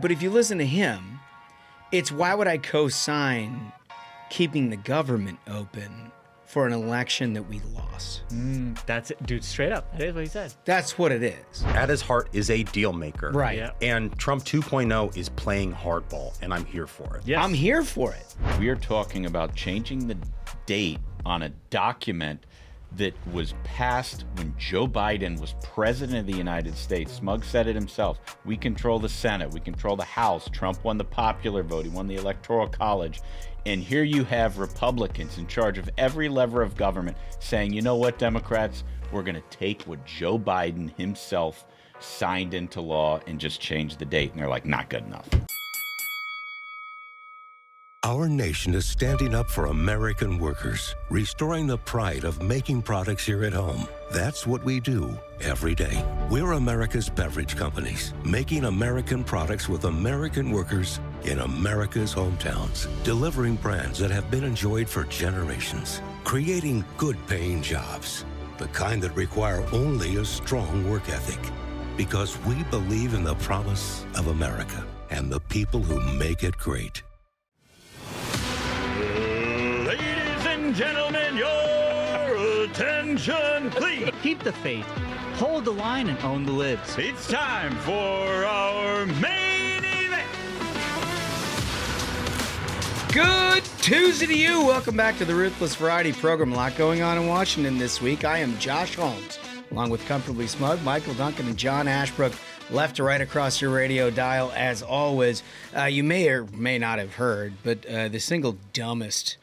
But if you listen to him, it's why would I co-sign keeping the government open for an election that we lost? That's it, dude. Straight up, that is what he said. That's what it is. At his heart is a deal maker. Right. Yeah. And Trump 2.0 is playing hardball, and I'm here for it. Yes. I'm here for it. We are talking about changing the date on a document that was passed when Joe Biden was president of the United States. Smug said it himself. We control the Senate. We control the House. Trump won the popular vote. He won the Electoral College. And here you have Republicans in charge of every lever of government saying, you know what, Democrats, we're going to take what Joe Biden himself signed into law and just change the date. And they're like, not good enough. Our nation is standing up for American workers, restoring the pride of making products here at home. That's what we do every day. We're America's beverage companies, making American products with American workers in America's hometowns, delivering brands that have been enjoyed for generations, creating good-paying jobs, the kind that require only a strong work ethic. Because we believe in the promise of America and the people who make it great. Ladies and gentlemen, your attention, please. Keep the faith, hold the line, and own the libs. It's time for our main event. Good Tuesday to you. Welcome back to the Ruthless Variety Program. A lot going on in Washington this week. I am Josh Holmes, along with Comfortably Smug, Michael Duncan, and John Ashbrook, left to right across your radio dial, as always. You may or may not have heard, but the single dumbest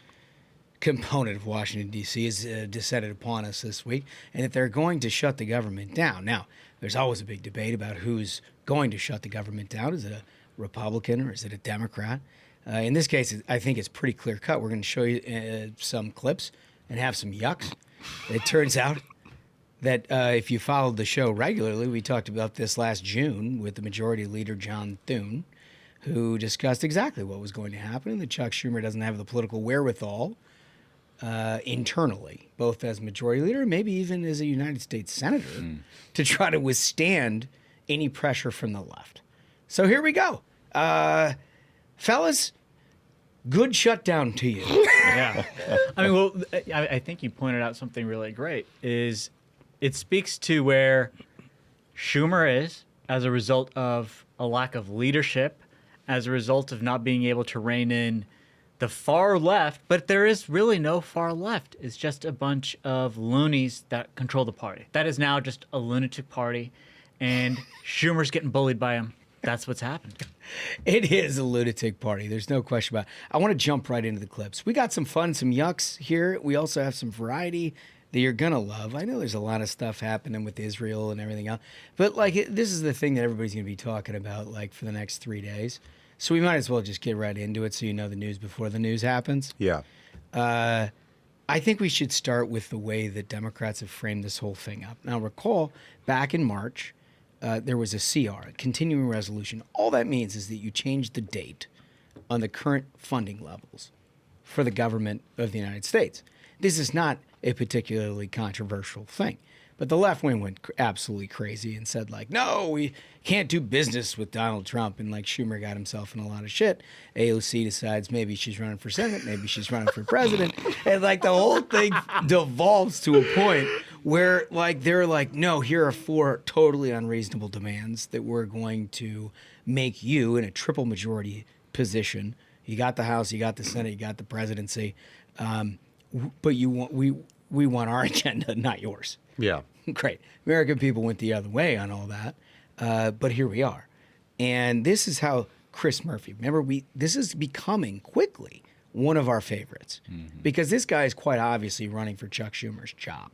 component of Washington, D.C. is descended upon us this week, and that they're going to shut the government down. Now, there's always a big debate about who's going to shut the government down. Is it a Republican or is it a Democrat? In this case, I think it's pretty clear cut. We're going to show you some clips and have some yucks. It turns out that if you followed the show regularly, we talked about this last June with the Majority Leader John Thune, who discussed exactly what was going to happen, and that Chuck Schumer doesn't have the political wherewithal internally, both as Majority Leader and maybe even as a United States Senator, to try to withstand any pressure from the left. So here we go. Fellas, good shutdown to you. Yeah. I mean, well, I think you pointed out something really great, is it speaks to where Schumer is as a result of a lack of leadership, as a result of not being able to rein in the far left, but there is really no far left. It's just a bunch of loonies that control the party. That is now just a lunatic party, and Schumer's getting bullied by him. That's what's happened. It is a lunatic party. There's no question about it. I want to jump right into the clips. We got some fun, some yucks here. We also have some variety that you're going to love. I know there's a lot of stuff happening with Israel and everything else, but this is the thing that everybody's going to be talking about for the next 3 days. So we might as well just get right into it so you know the news before the news happens. Yeah. I think we should start with the way that Democrats have framed this whole thing up. Now, recall, back in March, there was a CR, a continuing resolution. All that means is that you change the date on the current funding levels for the government of the United States. This is not a particularly controversial thing. But the left wing went absolutely crazy and said, no, we can't do business with Donald Trump. And Schumer got himself in a lot of shit. AOC decides maybe she's running for Senate, maybe she's running for president. And the whole thing devolves to a point where they're no, here are 4 totally unreasonable demands that we're going to make you in a triple majority position. You got the House, you got the Senate, you got the presidency. But we want our agenda, not yours. Yeah. Great. American people went the other way on all that. But here we are. And this is how Chris Murphy, remember, this is becoming quickly one of our favorites. Mm-hmm. Because this guy is quite obviously running for Chuck Schumer's job.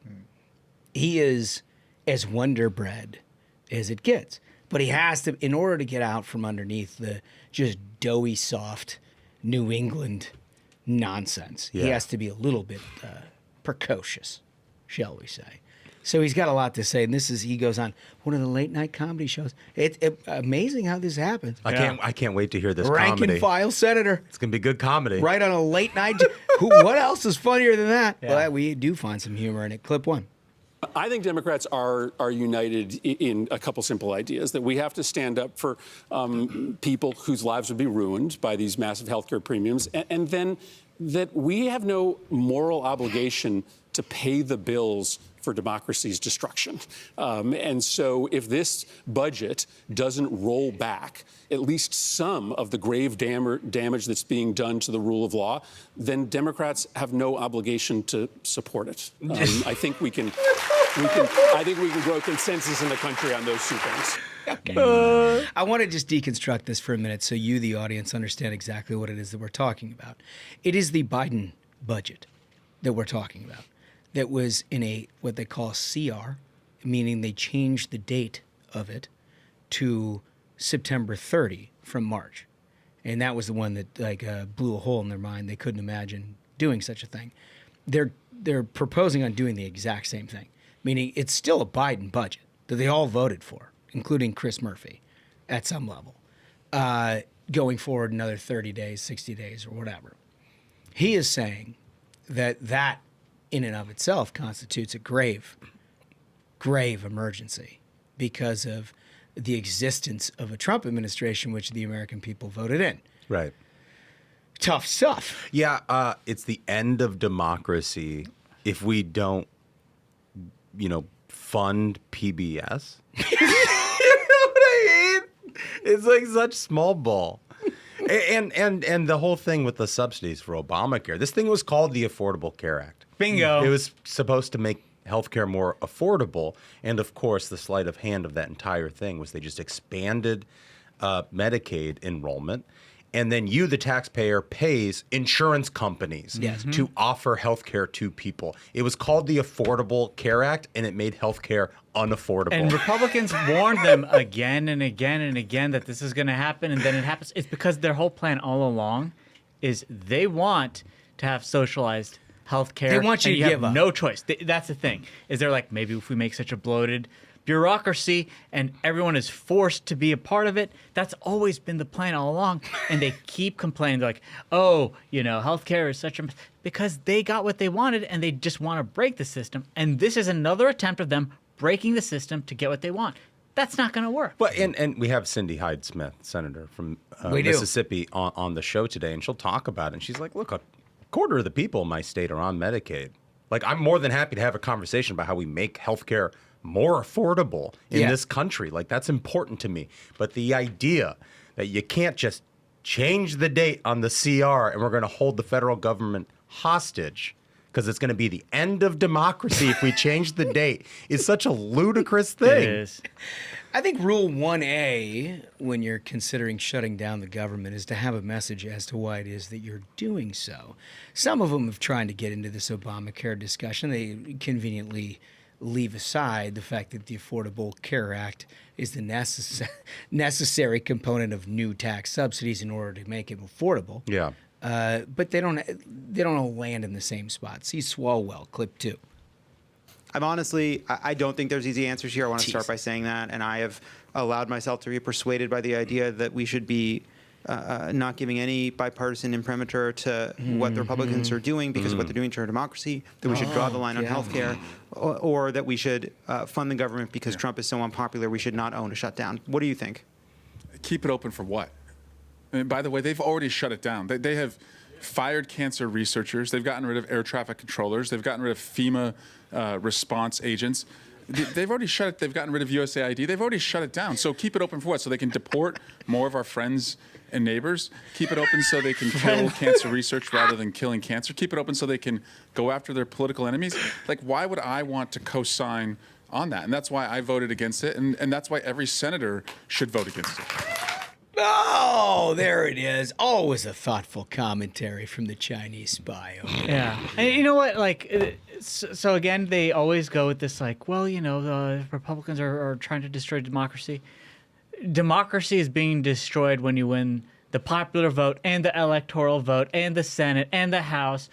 He is as wonder bread as it gets. But he has to, in order to get out from underneath the just doughy, soft New England nonsense, he has to be a little bit precocious, shall we say. So he's got a lot to say, and he goes on one of the late night comedy shows. It's amazing how this happens. I can't wait to hear this Rank comedy. and file senator. It's gonna be good comedy. Right on a late night. What else is funnier than that? Yeah. Well, we do find some humor in it. Clip 1. I think Democrats are united in a couple simple ideas, that we have to stand up for people whose lives would be ruined by these massive healthcare premiums, and then that we have no moral obligation to pay the bills for democracy's destruction. And so if this budget doesn't roll back at least some of the grave damage that's being done to the rule of law, then Democrats have no obligation to support it. I think we can grow consensus in the country on those two things. Okay. I want to just deconstruct this for a minute so you, the audience, understand exactly what it is that we're talking about. It is the Biden budget that we're talking about that was in a what they call a CR, meaning they changed the date of it to September 30 from March. And that was the one that blew a hole in their mind. They couldn't imagine doing such a thing. They're proposing on doing the exact same thing, meaning it's still a Biden budget that they all voted for, including Chris Murphy, at some level, going forward another 30 days, 60 days, or whatever. He is saying that in and of itself constitutes a grave emergency because of the existence of a Trump administration, which the American people voted in. Right. Tough stuff. Yeah, it's the end of democracy if we don't, fund PBS. You know what I mean? It's like such small ball. And the whole thing with the subsidies for Obamacare. This thing was called the Affordable Care Act. Bingo. It was supposed to make healthcare more affordable. And of course, the sleight of hand of that entire thing was they just expanded Medicaid enrollment. And then you, the taxpayer, pays insurance companies to offer healthcare to people. It was called the Affordable Care Act, and it made healthcare unaffordable. And Republicans warned them again and again and again that this is going to happen, and then it happens. It's because their whole plan all along is they want to have socialized healthcare. They want you to give have up. No choice. That's the thing. Is they're like, maybe if we make such a bloated bureaucracy and everyone is forced to be a part of it, that's always been the plan all along. And they keep complaining, like, healthcare is such a... Because they got what they wanted and they just want to break the system. And this is another attempt of them breaking the system to get what they want. That's not going to work. Well, and we have Cindy Hyde-Smith, senator from Mississippi, on the show today, and she'll talk about it. And she's like, look, a quarter of the people in my state are on Medicaid. Like, I'm more than happy to have a conversation about how we make healthcare more affordable in this country. Like, that's important to me. But the idea that you can't just change the date on the CR and we're going to hold the federal government hostage because it's going to be the end of democracy if we change the date is such a ludicrous thing. It is. I think Rule 1A, when you're considering shutting down the government, is to have a message as to why it is that you're doing so. Some of them have tried to get into this Obamacare discussion. They conveniently leave aside the fact that the Affordable Care Act is the necessary component of new tax subsidies in order to make it affordable. Yeah. But they don't all land in the same spot. See Swalwell, clip 2. I don't think there's easy answers here. I want to start by saying that. And I have allowed myself to be persuaded by the idea that we should be not giving any bipartisan imprimatur to what the Republicans are doing because of what they're doing to our democracy, that we should draw the line on health care, or that we should fund the government because Trump is so unpopular we should not own a shutdown. What do you think? Keep it open for what? I mean, by the way, they've already shut it down. They have fired cancer researchers. They've gotten rid of air traffic controllers. They've gotten rid of FEMA response agents. They've already shut it. They've gotten rid of USAID. They've already shut it down. So keep it open for what? So they can deport more of our friends and neighbors? Keep it open so they can kill cancer research rather than killing cancer? Keep it open so they can go after their political enemies? Like, why would I want to co-sign on that? And that's why I voted against it. And that's why every senator should vote against it. Oh, there it is. Always a thoughtful commentary from the Chinese spy. Yeah. And you know what? Like, so again, they always go with this, like, well, the Republicans are trying to destroy democracy. Democracy is being destroyed when you win the popular vote and the electoral vote and the Senate and the House.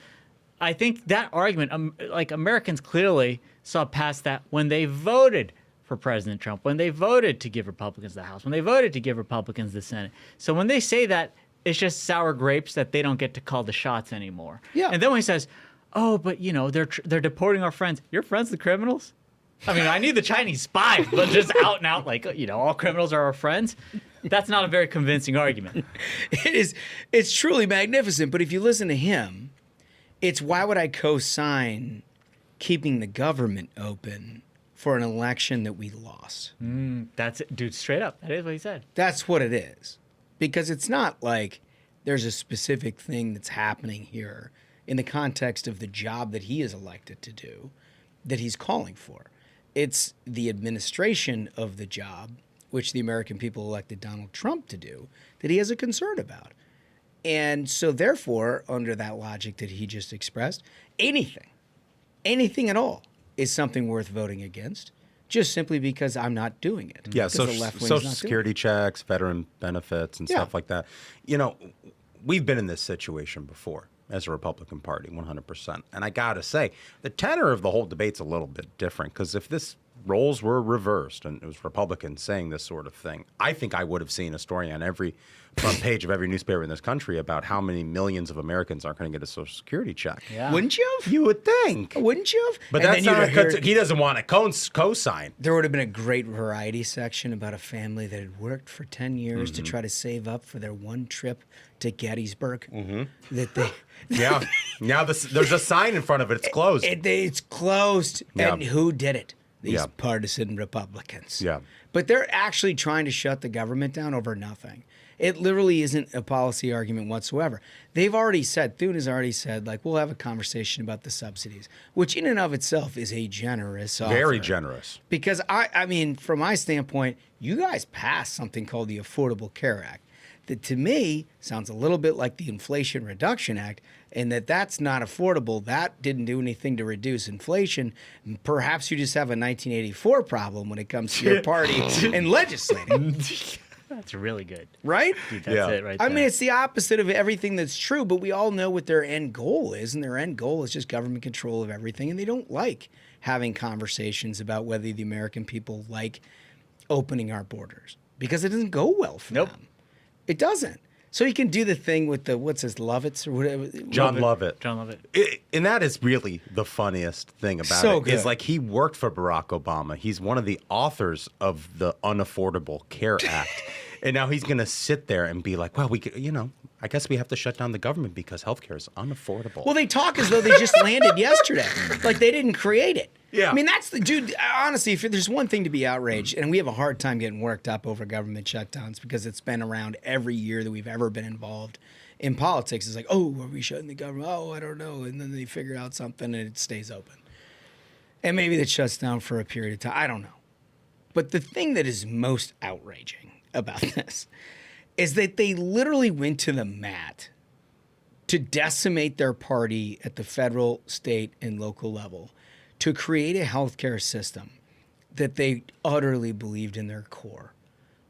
I think that argument, Americans clearly saw past that when they voted for President Trump, when they voted to give Republicans the House, when they voted to give Republicans the Senate. So when they say that, it's just sour grapes that they don't get to call the shots anymore. Yeah. And then when he says, oh, but they're deporting our friends. Your friends, the criminals? I mean, I knew the Chinese spies, but just out and out, like, all criminals are our friends. That's not a very convincing argument. It's truly magnificent. But if you listen to him, it's why would I co-sign keeping the government open for an election that we lost? That's it, dude. Straight up, that is what he said. That's what it is. Because it's not like there's a specific thing that's happening here in the context of the job that he is elected to do that he's calling for. It's the administration of the job, which the American people elected Donald Trump to do, that he has a concern about. And so therefore, under that logic that he just expressed, anything at all is something worth voting against, just simply because I'm not doing it. Yeah, because the left wing's Social not Security checks, veteran benefits, and stuff like that. We've been in this situation before as a Republican Party, 100%. And I got to say, the tenor of the whole debate's a little bit different, because if this roles were reversed and it was Republicans saying this sort of thing, I think I would have seen a story on every front page of every newspaper in this country about how many millions of Americans aren't going to get a Social Security check. Yeah. Wouldn't you have? You would think. Wouldn't you have? But And that's then not you'd have heard- he doesn't want a co-sign. There would have been a great variety section about a family that had worked for 10 years to try to save up for their one trip to Gettysburg. That they Yeah. Now there's a sign in front of it. It's closed. it's closed. Yeah. And who did it? These Yeah. partisan Republicans. Yeah. But they're actually trying to shut the government down over nothing. It literally isn't a policy argument whatsoever. They've already said, Thune has already said, like, we'll have a conversation about the subsidies, which in and of itself is a generous offer. Very generous. Because, I mean, from my standpoint, you guys passed something called the Affordable Care Act that to me sounds a little bit like the Inflation Reduction Act, and that's not affordable. That didn't do anything to reduce inflation. Perhaps you just have a 1984 problem when it comes to your party and legislating. That's really good. Right? Dude, that's it right there. I mean, it's the opposite of everything that's true, but we all know what their end goal is, and their end goal is just government control of everything, and they don't like having conversations about whether the American people like opening our borders because it doesn't go well for them. It doesn't. So he can do the thing with the, what's his, Lovitz or whatever? John Lovett. John Lovett. And that is really the funniest thing about So it. good. Is like he worked for Barack Obama. He's one of the authors of the Unaffordable Care Act. And now he's going to sit there and be like, well, we could, I guess we have to shut down the government because healthcare is unaffordable. Well, they talk as though they just landed yesterday. Like they didn't create it. Yeah. I mean, that's the dude. Honestly, if there's one thing to be outraged, and we have a hard time getting worked up over government shutdowns because it's been around every year that we've ever been involved in politics. It's like, oh, are we shutting the government? Oh, I don't know. And then they figure out something and it stays open. And maybe it shuts down for a period of time. I don't know. But the thing that is most outraging about this is that they literally went to the mat to decimate their party at the federal, state, and local level to create a healthcare system that they utterly believed in their core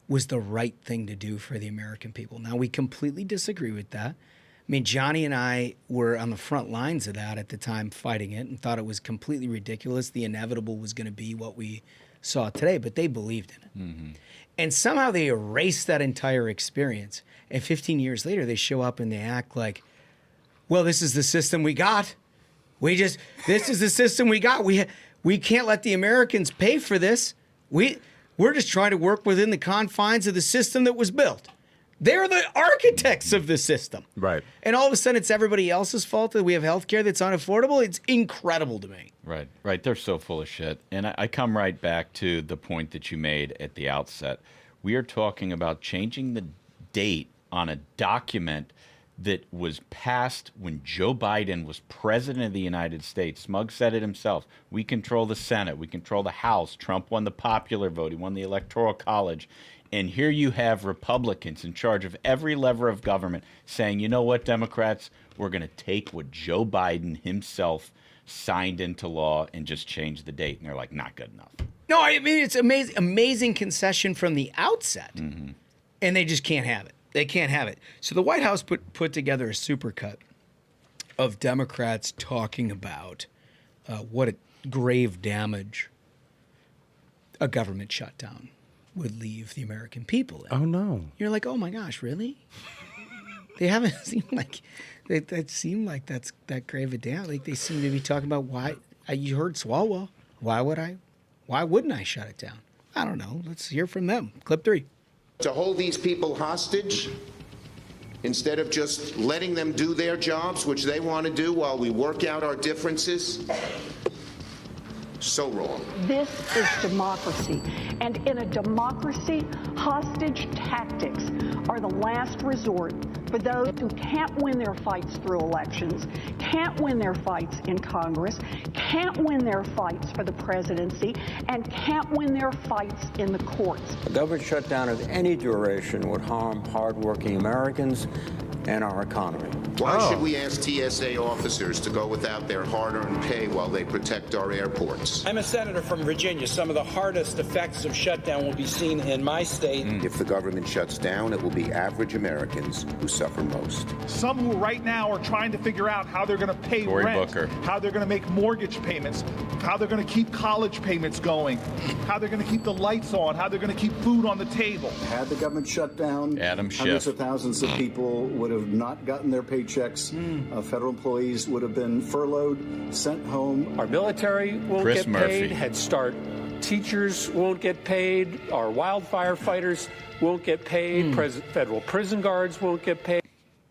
was the right thing to do for the American people. Now, we completely disagree with that. I mean, Johnny and I were on the front lines of that at the time fighting it and thought it was completely ridiculous. The inevitable was going to be what we saw today, but they believed in it. Mm-hmm. And somehow they erased that entire experience. And 15 years later, they show up and they act like, well, this is the system we got. This is the system we got. We can't let the Americans pay for this. We're just trying to work within the confines of the system that was built. They're the architects of the system. Right. And all of a sudden it's everybody else's fault that we have health care that's unaffordable. It's incredible to me. Right. They're so full of shit. And I come right back to the point that you made at the outset. We are talking about changing the date on a document that was passed when Joe Biden was president of the United States. Smug said it himself. We control the Senate. We control the House. Trump won the popular vote. He won the Electoral College. And here you have Republicans in charge of every lever of government saying, you know what, Democrats, we're going to take what Joe Biden himself signed into law and just change the date. And they're like, not good enough. No, I mean, it's amazing concession from the outset. Mm-hmm. And they just can't have it. They can't have it. So the White House put together a supercut of Democrats talking about what a grave damage a government shutdown would leave the American people in. Oh, no. You're like, oh, my gosh, really? They haven't seemed like that seemed like that's that grave a damage. Like they seem to be talking about why. You heard Swalwell. Why Why wouldn't I shut it down? I don't know. Let's hear from them. Clip 3. To hold these people hostage instead of just letting them do their jobs, which they want to do while we work out our differences. So wrong. This is democracy. And in a democracy, hostage tactics are the last resort for those who can't win their fights through elections, can't win their fights in Congress, can't win their fights for the presidency, and can't win their fights in the courts. A government shutdown of any duration would harm hardworking Americans and our economy. Why should we ask TSA officers to go without their hard-earned pay while they protect our airports? I'm a senator from Virginia. Some of the hardest effects of shutdown will be seen in my state. If the government shuts down, it will be average Americans who suffer most. Some who right now are trying to figure out how they're going to pay rent, how they're going to make mortgage payments, how they're going to keep college payments going, how they're going to keep the lights on, how they're going to keep food on the table. Had the government shut down, hundreds of thousands of people would have not gotten their paychecks. Federal employees would have been furloughed, sent home. Our military won't get paid. Head Start teachers won't get paid. Our wildfire fighters won't get paid. Federal prison guards won't get paid.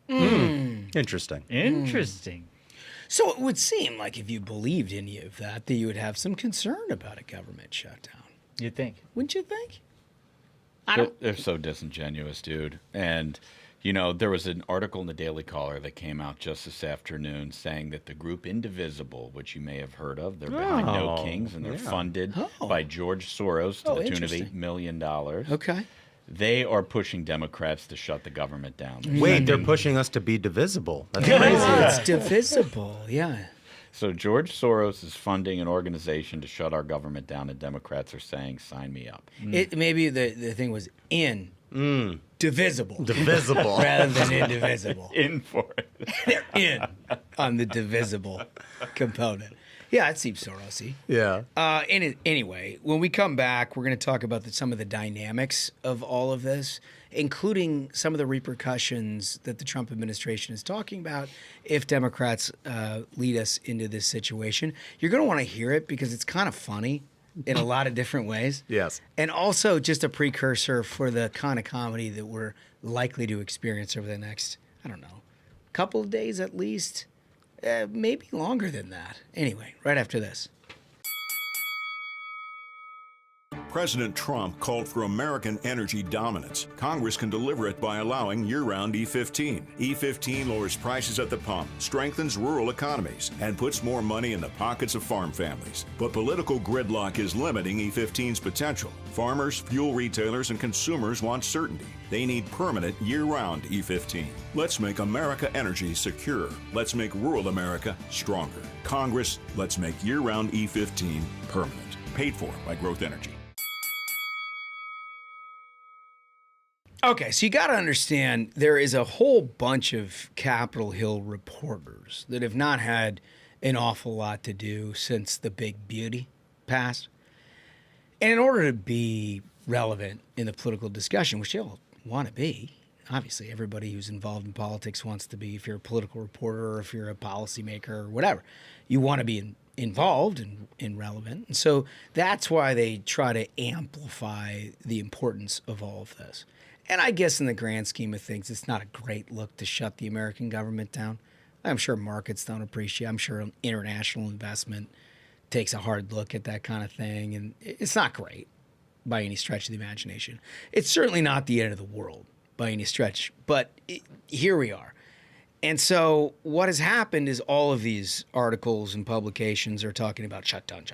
Interesting. Interesting. So it would seem like if you believed any of that you would have some concern about a government shutdown. You'd think. Wouldn't you think? They're so disingenuous, dude. And, you know, there was an article in the Daily Caller that came out just this afternoon saying that the group Indivisible, which you may have heard of, they're behind No Kings, and they're funded by George Soros to the tune of $8 million. Okay. They are pushing Democrats to shut the government down. Wait, they're pushing us to be divisible. That's crazy. It's divisible, yeah. So George Soros is funding an organization to shut our government down, and Democrats are saying, sign me up. Maybe the thing was divisible. Divisible. Rather than indivisible. In for it. They're in on the divisible component. Yeah, it seems Sorosy. Yeah. Anyway, when we come back, we're going to talk about some of the dynamics of all of this, including some of the repercussions that the Trump administration is talking about if Democrats lead us into this situation. You're going to want to hear it because it's kind of funny in a lot of different ways. Yes. And also just a precursor for the kind of comedy that we're likely to experience over the next, I don't know, couple of days at least. Maybe longer than that. Anyway, right after this. President Trump called for American energy dominance. Congress can deliver it by allowing year-round E15. E15 lowers prices at the pump, strengthens rural economies, and puts more money in the pockets of farm families. But political gridlock is limiting E15's potential. Farmers, fuel retailers, and consumers want certainty. They need permanent year-round E15. Let's make America energy secure. Let's make rural America stronger. Congress, let's make year-round E15 permanent. Paid for by Growth Energy. Okay, so you got to understand there is a whole bunch of Capitol Hill reporters that have not had an awful lot to do since the Big Beauty passed. And in order to be relevant in the political discussion, which they all want to be, obviously everybody who's involved in politics wants to be, if you're a political reporter or if you're a policymaker or whatever, you want to be involved and relevant. And so that's why they try to amplify the importance of all of this. And I guess in the grand scheme of things, it's not a great look to shut the American government down. I'm sure markets don't appreciate it. I'm sure international investment takes a hard look at that kind of thing. And it's not great by any stretch of the imagination. It's certainly not the end of the world by any stretch. But here we are. And so what has happened is all of these articles and publications are talking about shutdown.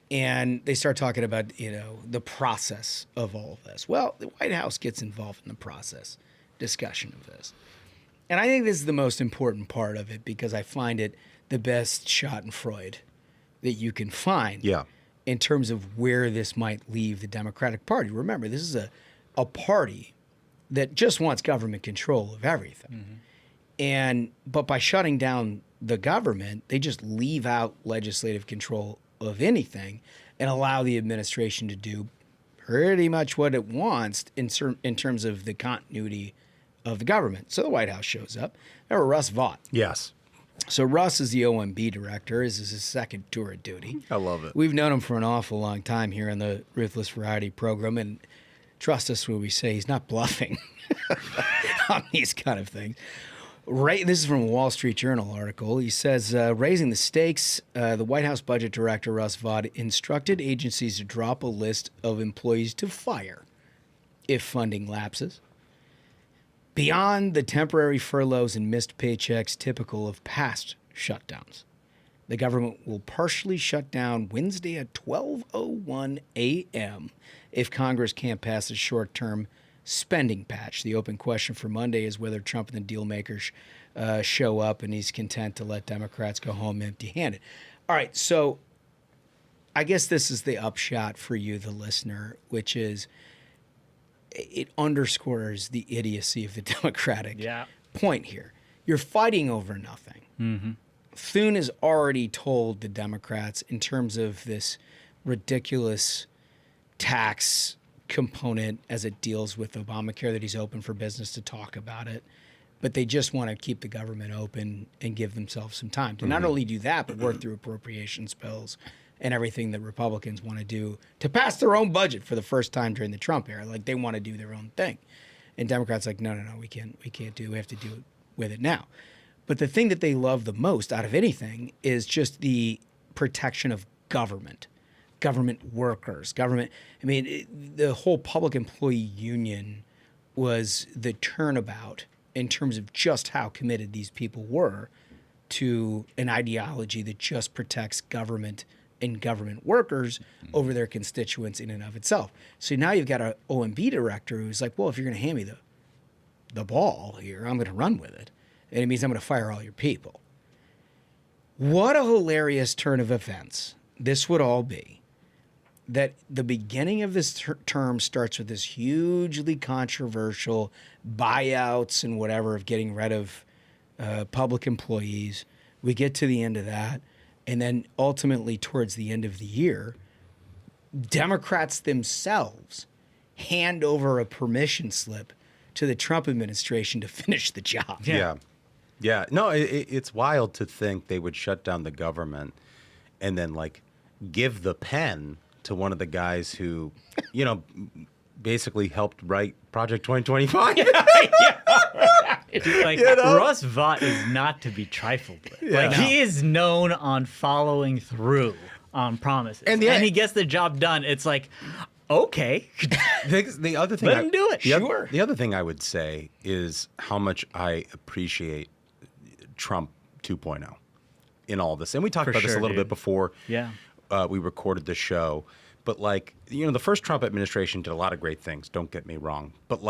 And they start talking about, the process of all of this. Well, the White House gets involved in the process discussion of this. And I think this is the most important part of it because I find it the best schadenfreude that you can find in terms of where this might leave the Democratic Party. Remember, this is a party that just wants government control of everything. But by shutting down the government, they just leave out legislative control of anything and allow the administration to do pretty much what it wants in terms of the continuity of the government. So the White House shows up. Remember Russ Vought? Yes. So Russ is the OMB director. This is his second tour of duty. I love it. We've known him for an awful long time here on the Ruthless Variety program, and trust us when we say he's not bluffing on these kind of things. This is from a Wall Street Journal article. He says, raising the stakes, the White House budget director, Russ Vought, instructed agencies to drop a list of employees to fire if funding lapses. Beyond the temporary furloughs and missed paychecks typical of past shutdowns, the government will partially shut down Wednesday at 12:01 a.m. if Congress can't pass a short-term spending patch. The open question for Monday is whether Trump and the deal makers show up, and he's content to let Democrats go home empty-handed. All right, so I guess this is the upshot for you, the listener, which is it underscores the idiocy of the Democratic point here. You're fighting over nothing. Mm-hmm. Thune has already told the Democrats in terms of this ridiculous tax component as it deals with Obamacare that he's open for business to talk about it. But they just want to keep the government open and give themselves some time to not only do that, but work through appropriations bills and everything that Republicans want to do to pass their own budget for the first time during the Trump era. Like, they want to do their own thing. And Democrats like, no, we can't do it. We have to do it with it now. But the thing that they love the most out of anything is just the protection of government workers, government. I mean, the whole public employee union was the turnabout in terms of just how committed these people were to an ideology that just protects government and government workers over their constituents in and of itself. So now you've got an OMB director who's like, well, if you're going to hand me the ball here, I'm going to run with it. And it means I'm going to fire all your people. What a hilarious turn of events this would all be. That the beginning of this term starts with this hugely controversial buyouts and whatever of getting rid of public employees. We get to the end of that. And then ultimately towards the end of the year, Democrats themselves hand over a permission slip to the Trump administration to finish the job. Yeah. No, it's wild to think they would shut down the government and then give the pen to one of the guys who, basically helped write Project 2025. Russ Vought is not to be trifled with. He is known on following through on promises. And he gets the job done. It's like, okay. The other thing, let him do it. Sure. The other thing I would say is how much I appreciate Trump 2.0 in all this. And we talked about this a little bit before we recorded the show. But the first Trump administration did a lot of great things. Don't get me wrong. But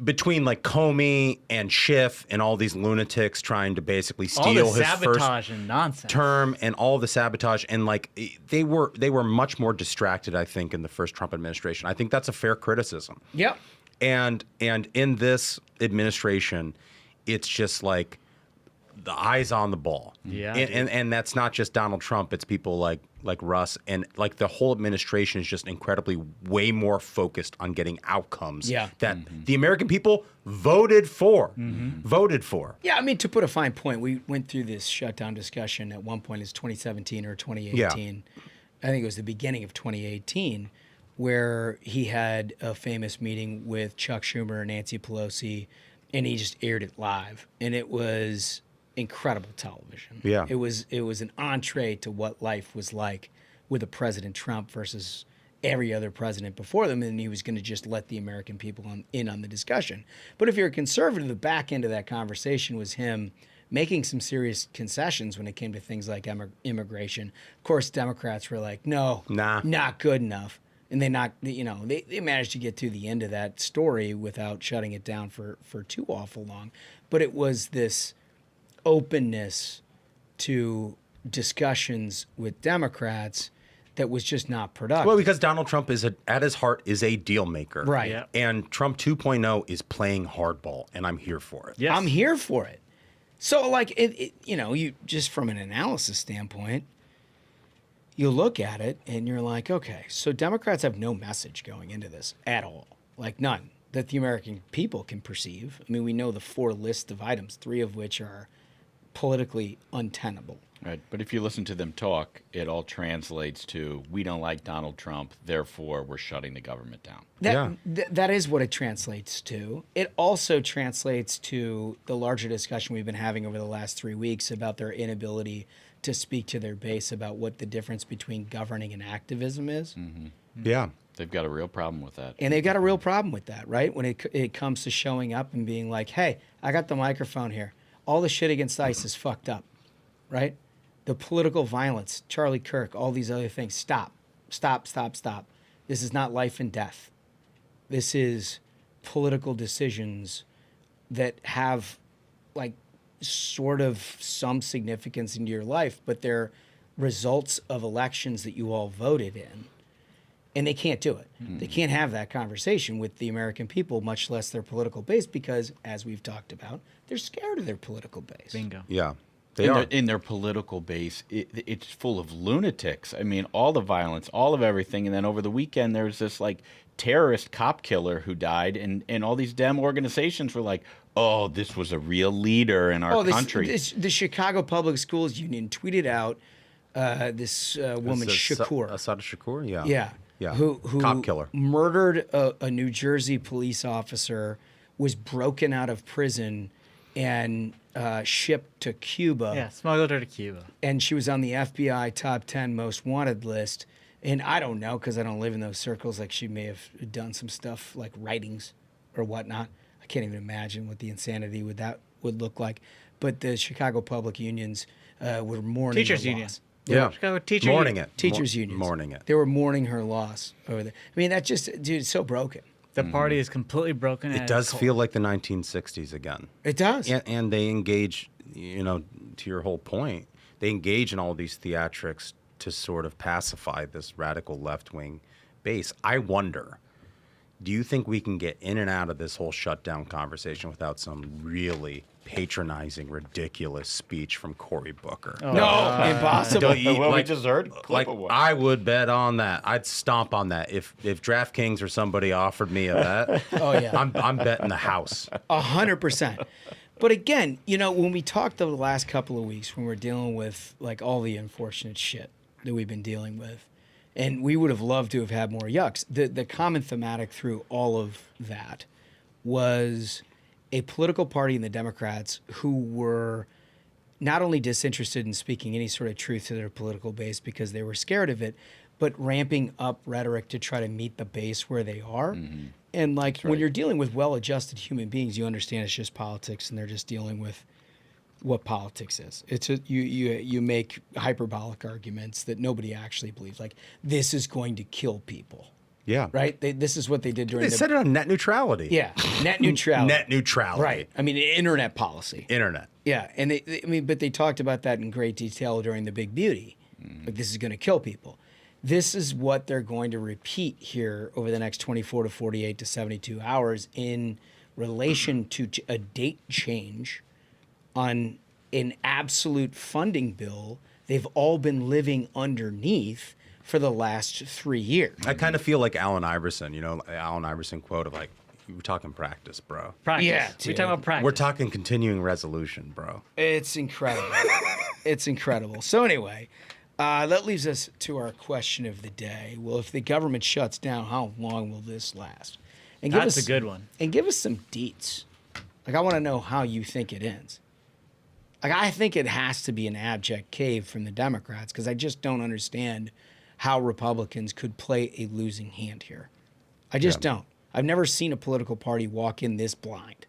between Comey and Schiff and all these lunatics trying to basically steal his sabotage and nonsense term and all the sabotage and they were much more distracted, I think, in the first Trump administration. I think that's a fair criticism. Yep. And in this administration, it's just the eyes on the ball. Yeah. And that's not just Donald Trump. It's people like Russ, and the whole administration is just incredibly way more focused on getting outcomes that the American people voted for. Voted for. Yeah, I mean, to put a fine point, we went through this shutdown discussion at one point. It's 2017 or 2018. I think it was the beginning of 2018, where he had a famous meeting with Chuck Schumer and Nancy Pelosi, and he just aired it live, and it was incredible television. Yeah. It was an entree to what life was like with a President Trump versus every other president before them, and he was going to just let the American people in on the discussion. But if you're a conservative, the back end of that conversation was him making some serious concessions when it came to things like immigration. Of course, Democrats were like, no, not good enough. And they managed to get to the end of that story without shutting it down for too awful long. But it was this openness to discussions with Democrats that was just not productive. Well, because Donald Trump at his heart is a deal maker. Right. Yeah. And Trump 2.0 is playing hardball, and I'm here for it. Yes. I'm here for it. So you just from an analysis standpoint, you look at it and you're like, okay, so Democrats have no message going into this at all. None that the American people can perceive. I mean, we know the 4 lists of items, 3 of which are politically untenable. Right, but if you listen to them talk, it all translates to, we don't like Donald Trump, therefore we're shutting the government down. That is what it translates to. It also translates to the larger discussion we've been having over the last 3 weeks about their inability to speak to their base about what the difference between governing and activism is. Yeah. They've got a real problem with that. And they've got a real problem with that, right? When it comes to showing up and being like, hey, I got the microphone here. All the shit against ICE is fucked up, right? The political violence, Charlie Kirk, all these other things. Stop. This is not life and death. This is political decisions that have, like, sort of some significance into your life, but they're results of elections that you all voted in. And they can't do it. They can't have that conversation with the American people, much less their political base, because, as we've talked about, they're scared of their political base. Bingo. Yeah. They are. In their political base, it's full of lunatics. I mean, all the violence, all of everything. And then over the weekend, there was this like terrorist cop killer who died, and all these Dem organizations were like, oh, this was a real leader in our country. The Chicago Public Schools Union tweeted out this woman, Shakur. Assad Shakur, yeah. Yeah. Who cop killer. Murdered a New Jersey police officer, was broken out of prison, and shipped to Cuba. Yeah, smuggled her to Cuba. And she was on the FBI top 10 most wanted list. And I don't know, because I don't live in those circles, like she may have done some stuff like writings or whatnot. I can't even imagine what the insanity would look like. But the Chicago Public Unions were mourning Teachers her Union. loss. Yeah, Chicago Teachers mourning it. Teachers Unions. Mourning it. They were mourning her loss over there. I mean, that just, dude, it's so broken. The party is completely broken. It does feel like the 1960s again. It does. And they engage, to your whole point, they engage in all these theatrics to sort of pacify this radical left-wing base. I wonder, do you think we can get in and out of this whole shutdown conversation without some really patronizing, ridiculous speech from Cory Booker? No, impossible. We just heard. I would bet on that. I'd stomp on that. If DraftKings or somebody offered me a bet, I'm betting the house. 100%. But again, when we talked the last couple of weeks, when we're dealing with like all the unfortunate shit that we've been dealing with, and we would have loved to have had more yucks, the common thematic through all of that was a political party in the Democrats who were not only disinterested in speaking any sort of truth to their political base because they were scared of it, but ramping up rhetoric to try to meet the base where they are. Mm-hmm. And like when you're dealing with well-adjusted human beings, you understand it's just politics, and they're just dealing with what politics is. It's you make hyperbolic arguments that nobody actually believes. Like, this is going to kill people. Yeah. Right? This is what they did during They said it on net neutrality. Yeah. Net neutrality. Net neutrality. Right. I mean, internet policy. Internet. Yeah. And but they talked about that in great detail during the Big Beauty. Like, this is going to kill people. This is what they're going to repeat here over the next 24 to 48 to 72 hours in relation to a date change on an absolute funding bill they've all been living underneath for the last 3 years. I kind of feel like Allen Iverson, Allen Iverson quote of like, we're talking practice, bro. Practice. Yeah, we're talking about practice. We're talking continuing resolution, bro. It's incredible. It's incredible. So anyway, that leaves us to our question of the day. Well, if the government shuts down, how long will this last? And That's a good one. And give us some deets. Like, I want to know how you think it ends. Like, I think it has to be an abject cave from the Democrats, because I just don't understand how Republicans could play a losing hand here. I just don't. I've never seen a political party walk in this blind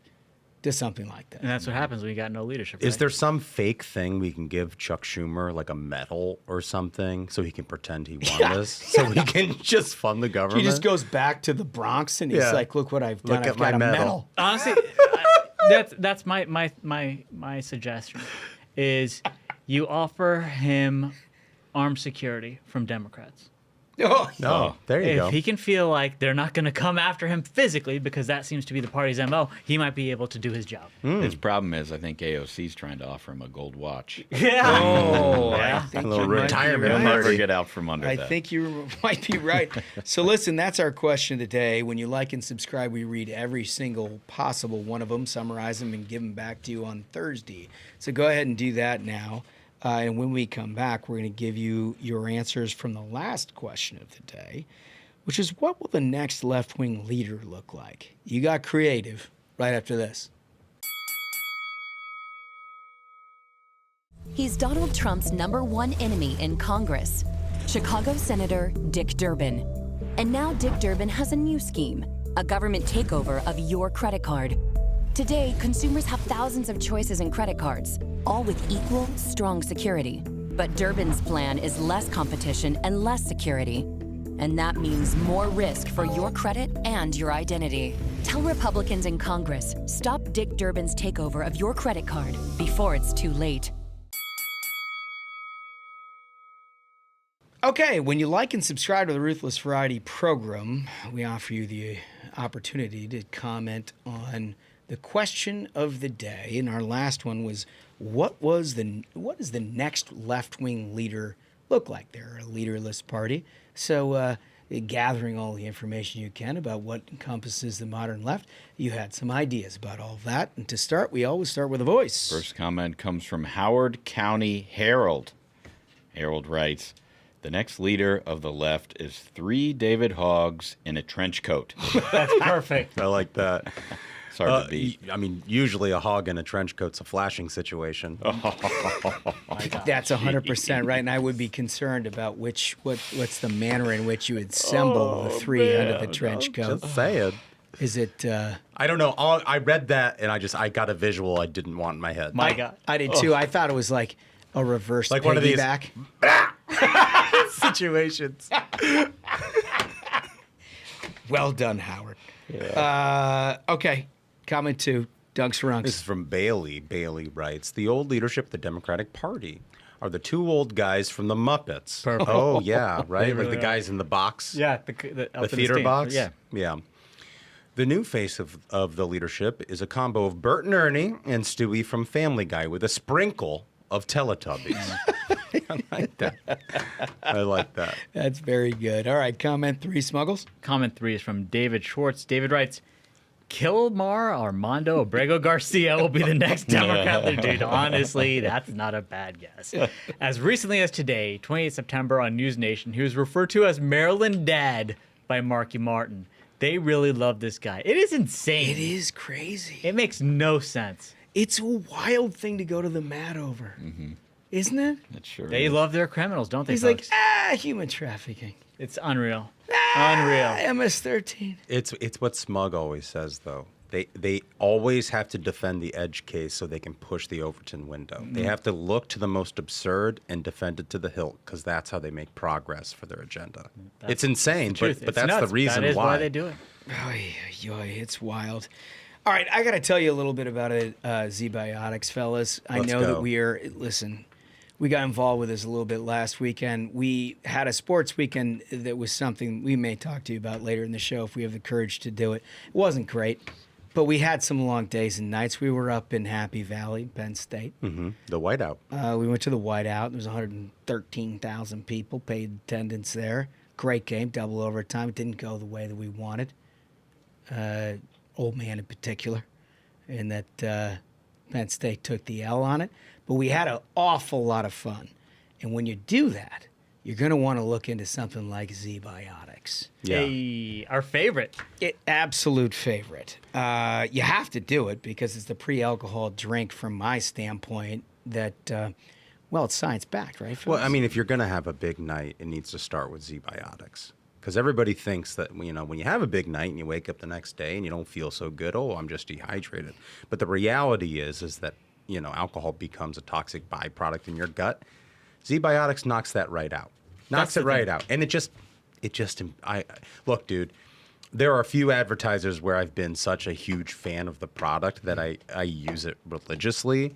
to something like that. And that's what happens when you got no leadership. Right? Is there some fake thing we can give Chuck Schumer, like a medal or something, so he can pretend he won this? So we can just fund the government? He just goes back to the Bronx and he's like, look what I've done. Look I've at got my a medal. Honestly, that's my suggestion is you offer him armed security from Democrats. Oh, there you go. If he can feel like they're not going to come after him physically, because that seems to be the party's MO, he might be able to do his job. His problem is, I think AOC's trying to offer him a gold watch. Yeah. I think a little you might be retirement right. He'll never get out from under I that. think you might be right. So listen, that's our question of the day. When you like and subscribe, we read every single possible one of them, summarize them, and give them back to you on Thursday. So go ahead and do that now. And when we come back, we're going to give you your answers from the last question of the day, which is, what will the next left-wing leader look like? You got creative right after this. He's Donald Trump's #1 enemy in Congress, Chicago Senator Dick Durbin. And now Dick Durbin has a new scheme, a government takeover of your credit card. Today, consumers have thousands of choices in credit cards, all with equal, strong security. But Durbin's plan is less competition and less security. And that means more risk for your credit and your identity. Tell Republicans in Congress, stop Dick Durbin's takeover of your credit card before it's too late. Okay, when you like and subscribe to the Ruthless Variety program, we offer you the opportunity to comment on the question of the day. And our last one was, what does the next left-wing leader look like? They're a leaderless party. So gathering all the information you can about what encompasses the modern left, you had some ideas about all of that. And to start, we always start with a voice. First comment comes from Howard County Herald. Herald writes, the next leader of the left is 3 David Hoggs in a trench coat. That's perfect. I like that. It's hard to beat. I mean, usually a hog in a trench coat's a flashing situation. That's 100% right, and I would be concerned about what's the manner in which you assemble the 3 under the trench coat. Just saying. Is it? I don't know. I read that and I got a visual I didn't want in my head. My God, I did too. I thought it was like a reverse like one of these piggyback situations. Well done, Howard. Yeah. Okay. Comment 2. Dunks Runks. This is from Bailey. Bailey writes, the old leadership of the Democratic Party are the 2 old guys from the Muppets. Perfect. Oh, yeah, right? Really like the guys in the box. Yeah, the theater box. Yeah. Yeah. The new face of the leadership is a combo of Bert and Ernie and Stewie from Family Guy with a sprinkle of Teletubbies. I like that. I like that. That's very good. All right, comment 3, Smuggles. Comment 3 is from David Schwartz. David writes, Kilmar Armando Abrego Garcia will be the next Democrat leader. Dude, honestly, that's not a bad guess. As recently as today, 28th September on News Nation, he was referred to as Maryland Dad by Marky Martin. They really love this guy. It is insane. It is crazy. It makes no sense. It's a wild thing to go to the mat over. Mm-hmm. Isn't it? It sure They is. love their criminals, don't they, He's folks? like, human trafficking. It's unreal. Unreal. MS-13. It's what Smug always says, though. They always have to defend the Edge case so they can push the Overton window. Mm-hmm. They have to look to the most absurd and defend it to the hilt because that's how they make progress for their agenda. It's insane, but It's that's nuts. the reason That is why. why they do it. It's wild. All right, I got to tell you a little bit about it, Z-Biotics, fellas. I Let's know go. that we got involved with this a little bit last weekend. We had a sports weekend that was something we may talk to you about later in the show if we have the courage to do it. It wasn't great, but we had some long days and nights. We were up in Happy Valley, Penn State. Mm-hmm. The Whiteout. We went to the Whiteout. There was 113,000 people, paid attendance there. Great game, double overtime. It didn't go the way that we wanted. Old man in particular, and that Penn State took the L on it. But we had an awful lot of fun. And when you do that, you're going to want to look into something like Z-Biotics. Yeah. Hey, our favorite. Absolute favorite. You have to do it because it's the pre-alcohol drink from my standpoint that, it's science-backed, right? Well, I mean, if you're going to have a big night, it needs to start with Z-Biotics. Because everybody thinks that, when you have a big night and you wake up the next day and you don't feel so good, I'm just dehydrated. But the reality is that, alcohol becomes a toxic byproduct in your gut. Z-Biotics knocks that right out. Knocks it right out. And look, dude, there are a few advertisers where I've been such a huge fan of the product that I use it religiously.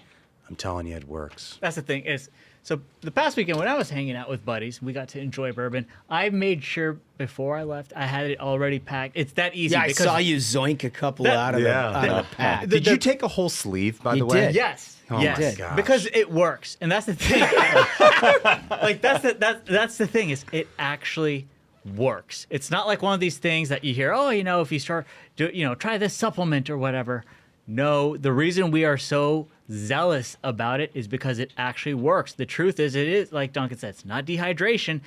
I'm telling you, it works. That's the thing is, So the past weekend when I was hanging out with buddies, we got to enjoy bourbon. I made sure before I left, I had it already packed. It's that easy. Yeah, I saw you zoink a couple out of the pack. Did you take a whole sleeve, by the way? Did. Yes. Oh yes. my gosh. Because it works, and that's the thing. Like that's the thing is it actually works. It's not like one of these things that you hear. Oh, if you start, try this supplement or whatever. No, the reason we are so zealous about it is because it actually works. The truth is, it is like Duncan said, it's not dehydration.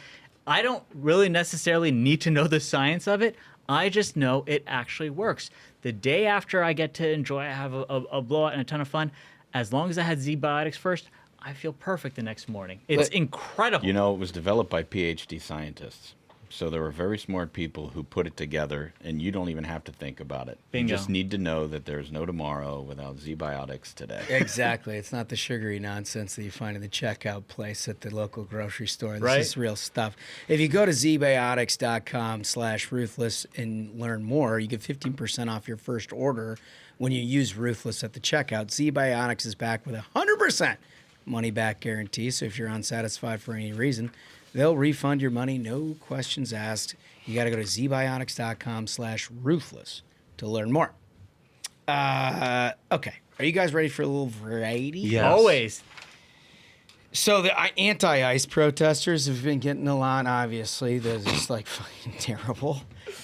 I don't really necessarily need to know the science of it. I just know it actually works. The day after I get to enjoy, I have a blowout and a ton of fun. As long as I had Z-Biotics first, I feel perfect the next morning. It's incredible. It was developed by PhD scientists. So there were very smart people who put it together, and you don't even have to think about it. Bingo. You just need to know that there's no tomorrow without Z-Biotics today. Exactly. It's not the sugary nonsense that you find in the checkout place at the local grocery store. This Right. is real stuff. If you go to zbiotics.com/ruthless and learn more, you get 15% off your first order when you use Ruthless at the checkout. Z-Biotics is back with 100% money-back guarantee, so if you're unsatisfied for any reason, they'll refund your money, no questions asked. You got to go to zbiotics.com/ruthless to learn more. Okay. Are you guys ready for a little variety? Yes. Always. So the anti-ICE protesters have been getting a lot, obviously. They're just like fucking terrible.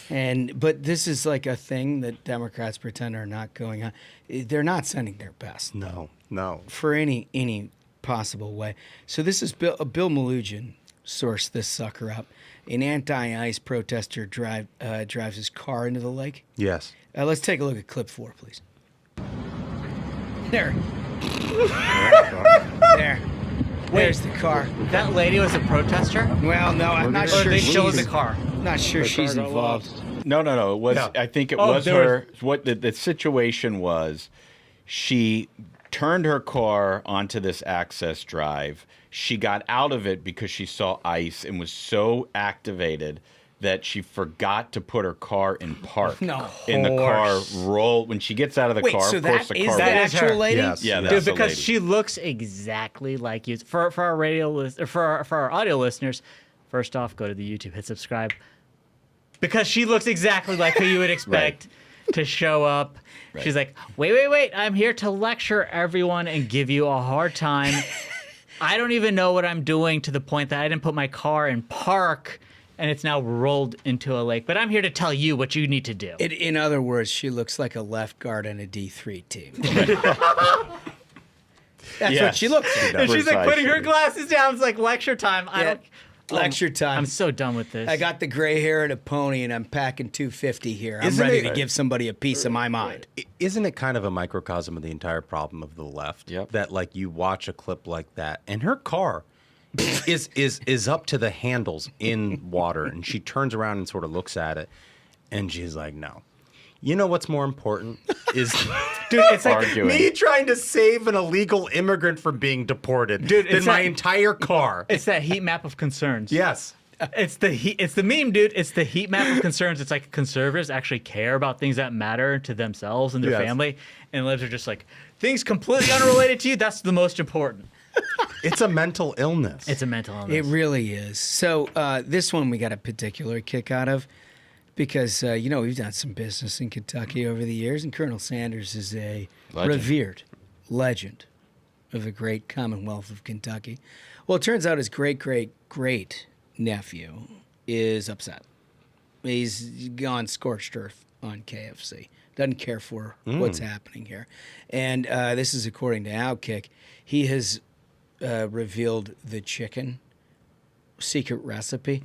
But this is like a thing that Democrats pretend are not going on. They're not sending their best. No. For any possible way. So this is Bill Melugin sourced this sucker up. An anti-ICE protester drives his car into the lake. Yes. Let's take a look at clip 4, please. There. There. There's the car. That lady was a protester? Well, no, I'm not sure. They showed the car. Not sure she's involved. No. It was. No. I think it was her. What the situation was, she turned her car onto this access drive. She got out of it because she saw ICE and was so activated that she forgot to put her car in park. No. In the car roll when she gets out of the car. So of course, the car. that actual lady? Yes. Yeah, Dude, that's the because lady. she looks exactly like you. For our for our audio listeners, first off, go to the YouTube, hit subscribe. Because she looks exactly like who you would expect to show up. Right. She's like, wait, I'm here to lecture everyone and give you a hard time. I don't even know what I'm doing to the point that I didn't put my car in park and it's now rolled into a lake. But I'm here to tell you what you need to do. In other words, she looks like a left guard on a D3 team. That's what she looks like. And she's like putting her glasses down. It's like lecture time. Lecture time. I'm so done with this. I got the gray hair and a pony, and I'm packing 250 here. I'm Isn't ready it- to give somebody a piece of my mind. Isn't it kind of a microcosm of the entire problem of the left? Yep. That like you watch a clip like that, and her car is up to the handles in water, and she turns around and sort of looks at it, and she's like, "No." You know what's more important is, Dude, it's like arguing. me trying to save an illegal immigrant from being deported Dude, than it's my that- entire car. It's that heat map of concerns. Yes. It's the meme, dude. It's the heat map of concerns. It's like conservatives actually care about things that matter to themselves and their Yes. family, and libs are just like things completely unrelated to you. That's the most important. It's a mental illness. It's a mental illness. It really is. So this one we got a particular kick out of because, we've done some business in Kentucky over the years, and Colonel Sanders is a revered legend of the great Commonwealth of Kentucky. Well, it turns out his great nephew is upset. He's gone scorched earth on KFC. Doesn't care for what's happening here. And this is according to Outkick. He has revealed the chicken secret recipe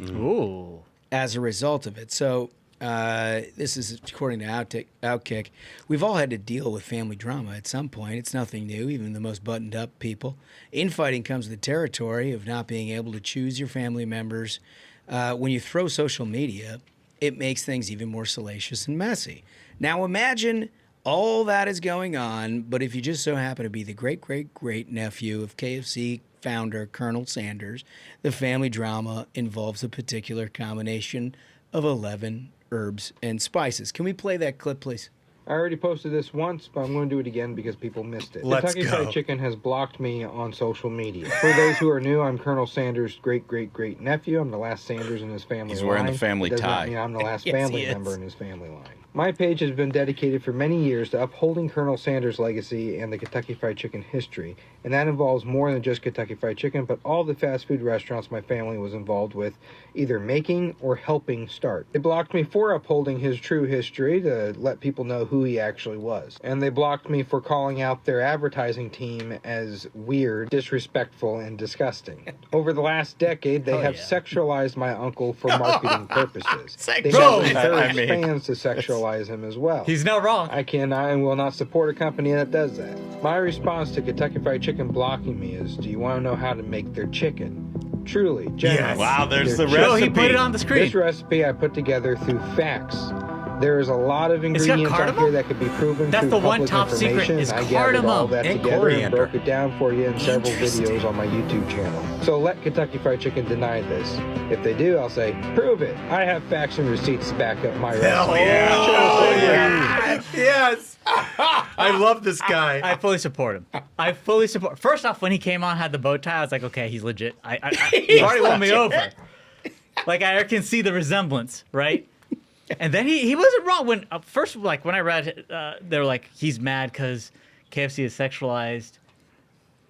as a result of it. So this is according to Outkick. We've all had to deal with family drama at some point. It's nothing new, even the most buttoned up people. Infighting comes with the territory of not being able to choose your family members. When you throw social media, it makes things even more salacious and messy. Now imagine all that is going on, but if you just so happen to be the great nephew of KFC founder Colonel Sanders, the family drama involves a particular combination of 11 herbs and spices. Can we play that clip, please? I already posted this once, but I'm going to do it again because people missed it. Let's Kentucky go. Fried Chicken has blocked me on social media. For those who are new, I'm Colonel Sanders' great-great-great-nephew. I'm the last Sanders in his family line. He's wearing the family It does tie. not mean I'm the last Yes, family he is. member in his family line. My page has been dedicated for many years to upholding Colonel Sanders' legacy and the Kentucky Fried Chicken history, and that involves more than just Kentucky Fried Chicken, but all the fast food restaurants my family was involved with, either making or helping start. They blocked me for upholding his true history to let people know who he actually was. And they blocked me for calling out their advertising team as weird, disrespectful, and disgusting. Over the last decade, they have sexualized my uncle for marketing purposes. They have encouraged fans to sexualize him as well. He's not wrong. I cannot and will not support a company that does that. My response to Kentucky Fried Chicken blocking me is, do you want to know how to make their chicken? Truly, genuinely. Wow, there's their the chicken. recipe. He put it on the screen. This recipe I put together through facts. There is a lot of It's got ingredients out cardamom? here that could be proven That's through the one public top secret information. is I gathered all cardamom that and together coriander. and broke it down for you in several videos on my YouTube channel. So let Kentucky Fried Chicken deny this. If they do, I'll say, prove it. I have facts and receipts to back up my recipe. Yes. I love this guy. I fully support him. I fully support. First off, when he came on, had the bow tie, I was like, okay, he's legit. He already won me over. Like I can see the resemblance, right? And then he wasn't wrong when first, like when I read it, they were like, he's mad because KFC has sexualized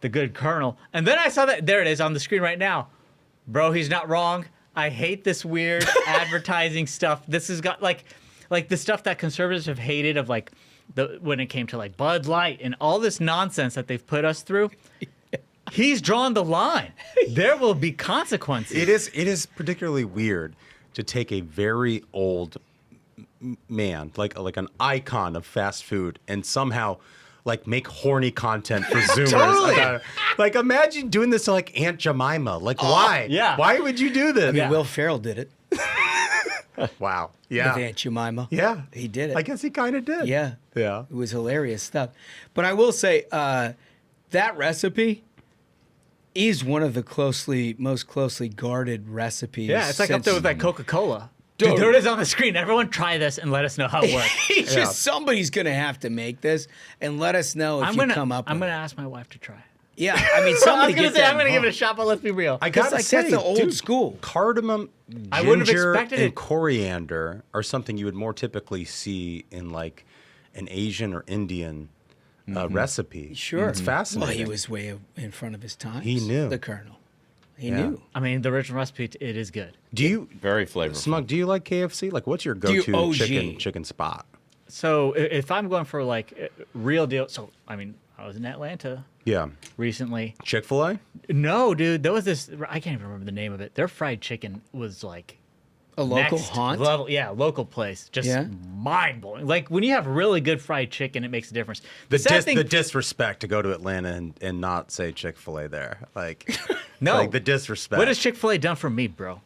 the good Colonel. And then I saw that there it is on the screen right now, bro. He's not wrong. I hate this weird advertising stuff. This has got like the stuff that conservatives have hated of like when it came to like Bud Light and all this nonsense that they've put us through. He's drawn the line. There will be consequences. It is particularly weird to take a very old man, like an icon of fast food, and somehow like make horny content for Zoomers. Totally. Like imagine doing this to like Aunt Jemima. Like why? Yeah. Why would you do this? I mean, Will Ferrell did it Wow. Yeah. with Aunt Jemima. Yeah. He did it. I guess he kind of did. Yeah. Yeah. It was hilarious stuff. But I will say that recipe is one of the most closely guarded recipes. Yeah, it's like up there with like Coca-Cola. Dude. Dude, there it is on the screen. Everyone try this and let us know how it works. It's just somebody's going to have to make this and let us know if I'm you gonna come up I'm with going to it. ask my wife to try it. Yeah, I mean, somebody get that I'm going to give it a involved. shot, but let's be real. I Because gotta like, say, that's the old dude, school. Cardamom, I wouldn't have ginger, expected and it. coriander are something you would more typically see in like an Asian or Indian recipe. Sure. It's fascinating. Well, he was way in front of his time. He knew. The Colonel. He Yeah. knew. I mean, the original recipe, it is good. Do you Very flavorful. Smug? Do you like KFC? Like, what's your you go-to OG? chicken spot? So if I'm going for like real deal, so I mean, I was in Atlanta Yeah, recently. Chick-fil-A. No, dude, there was this, I can't even remember the name of it. Their fried chicken was like A local next haunt? level, yeah, local place, just Yeah? mind blowing. Like when you have really good fried chicken, it makes a difference. The sad thing- disrespect to go to Atlanta and not say Chick-fil-A there. Like, No. like the disrespect. What has Chick-fil-A done for me, bro?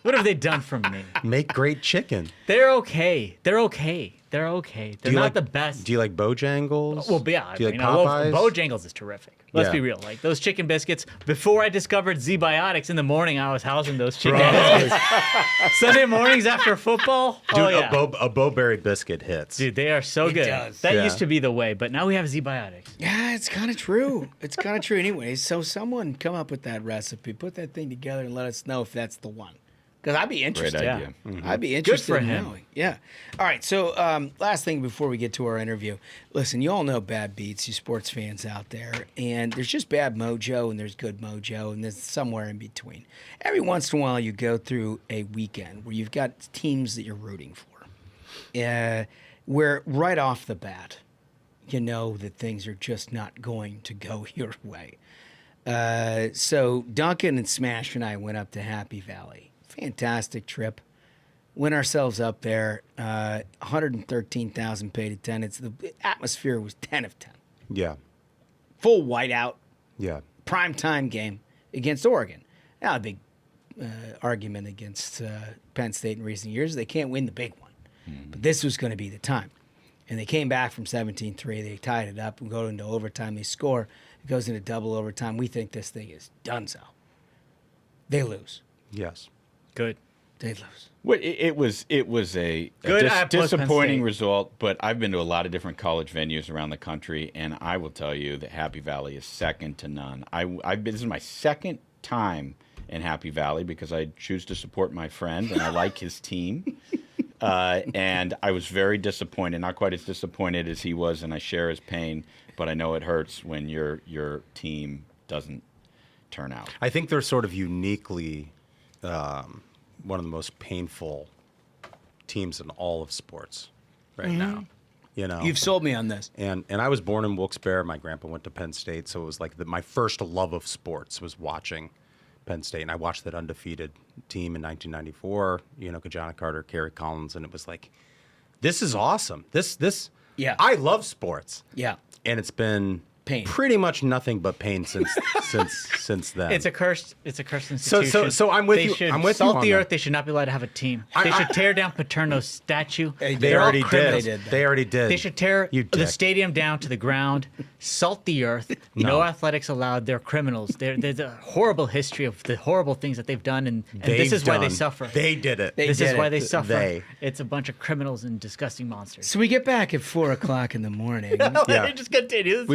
What have they done for me? Make great chicken. They're okay. They're okay. They're okay. They're Do you not like the best. Do you like Bojangles? Well, yeah. Do you like I love Popeyes? Bojangles is terrific. Let's Yeah. be real. Like those chicken biscuits. Before I discovered Z-Biotics in the morning, I was housing those chicken Bro. biscuits. Sunday mornings after football. Dude, Oh yeah. a Bo-Berry biscuit hits. Dude, they are so It good. does. That Yeah. used to be the way, but now we have Z-Biotics. Yeah, it's kind of true. It's kind of true anyways. So someone come up with that recipe, put that thing together, and let us know if that's the one. Because I'd be interested. Great idea. I'd be interested for in him. knowing. Yeah. All right. So last thing before we get to our interview. Listen, you all know bad beats, you sports fans out there. And there's just bad mojo and there's good mojo and there's somewhere in between. Every once in a while you go through a weekend where you've got teams that you're rooting for. Where right off the bat, you know that things are just not going to go your way. So Duncan and Smash and I went up to Happy Valley. Fantastic trip. Went ourselves up there. 113,000 paid attendance. The atmosphere was 10 of 10. Yeah. Full whiteout. Yeah. Primetime game against Oregon. Now a big argument against Penn State in recent years. They can't win the big one. But this was going to be the time. And they came back from 17-3. They tied it up. We go into overtime. They score. It goes into double overtime. We think this thing is donezo. They lose. Yes. Good. They lose. Well, it was a Good disappointing result, but I've been to a lot of different college venues around the country, and I will tell you that Happy Valley is second to none. This is my second time in Happy Valley because I choose to support my friend and I like his team. And I was very disappointed, not quite as disappointed as he was, and I share his pain, but I know it hurts when your team doesn't turn out. I think they're sort of uniquely one of the most painful teams in all of sports right now. You know, you've sold me on this. And I was born in Wilkes-Barre. My grandpa went to Penn State, so it was like my first love of sports was watching Penn State, and I watched that undefeated team in 1994. You know, Kajana Carter, Kerry Collins, and it was like, this is awesome. Yeah, I love sports. Yeah, and it's been pain. Pretty much nothing but pain since then. It's a cursed institution. So I'm with they you. Should I'm with salt you on the that. earth. They should not be allowed to have a team. They should tear down Paterno's statue. They already did. They already did. They should tear the stadium down to the ground, salt the earth. No athletics allowed. They're criminals. There's a horrible history of the horrible things that they've done, and this is why they suffer. They did it. This is why they suffer. They. It's a bunch of criminals and disgusting monsters. So we get back at 4:00 in the morning. They just continue.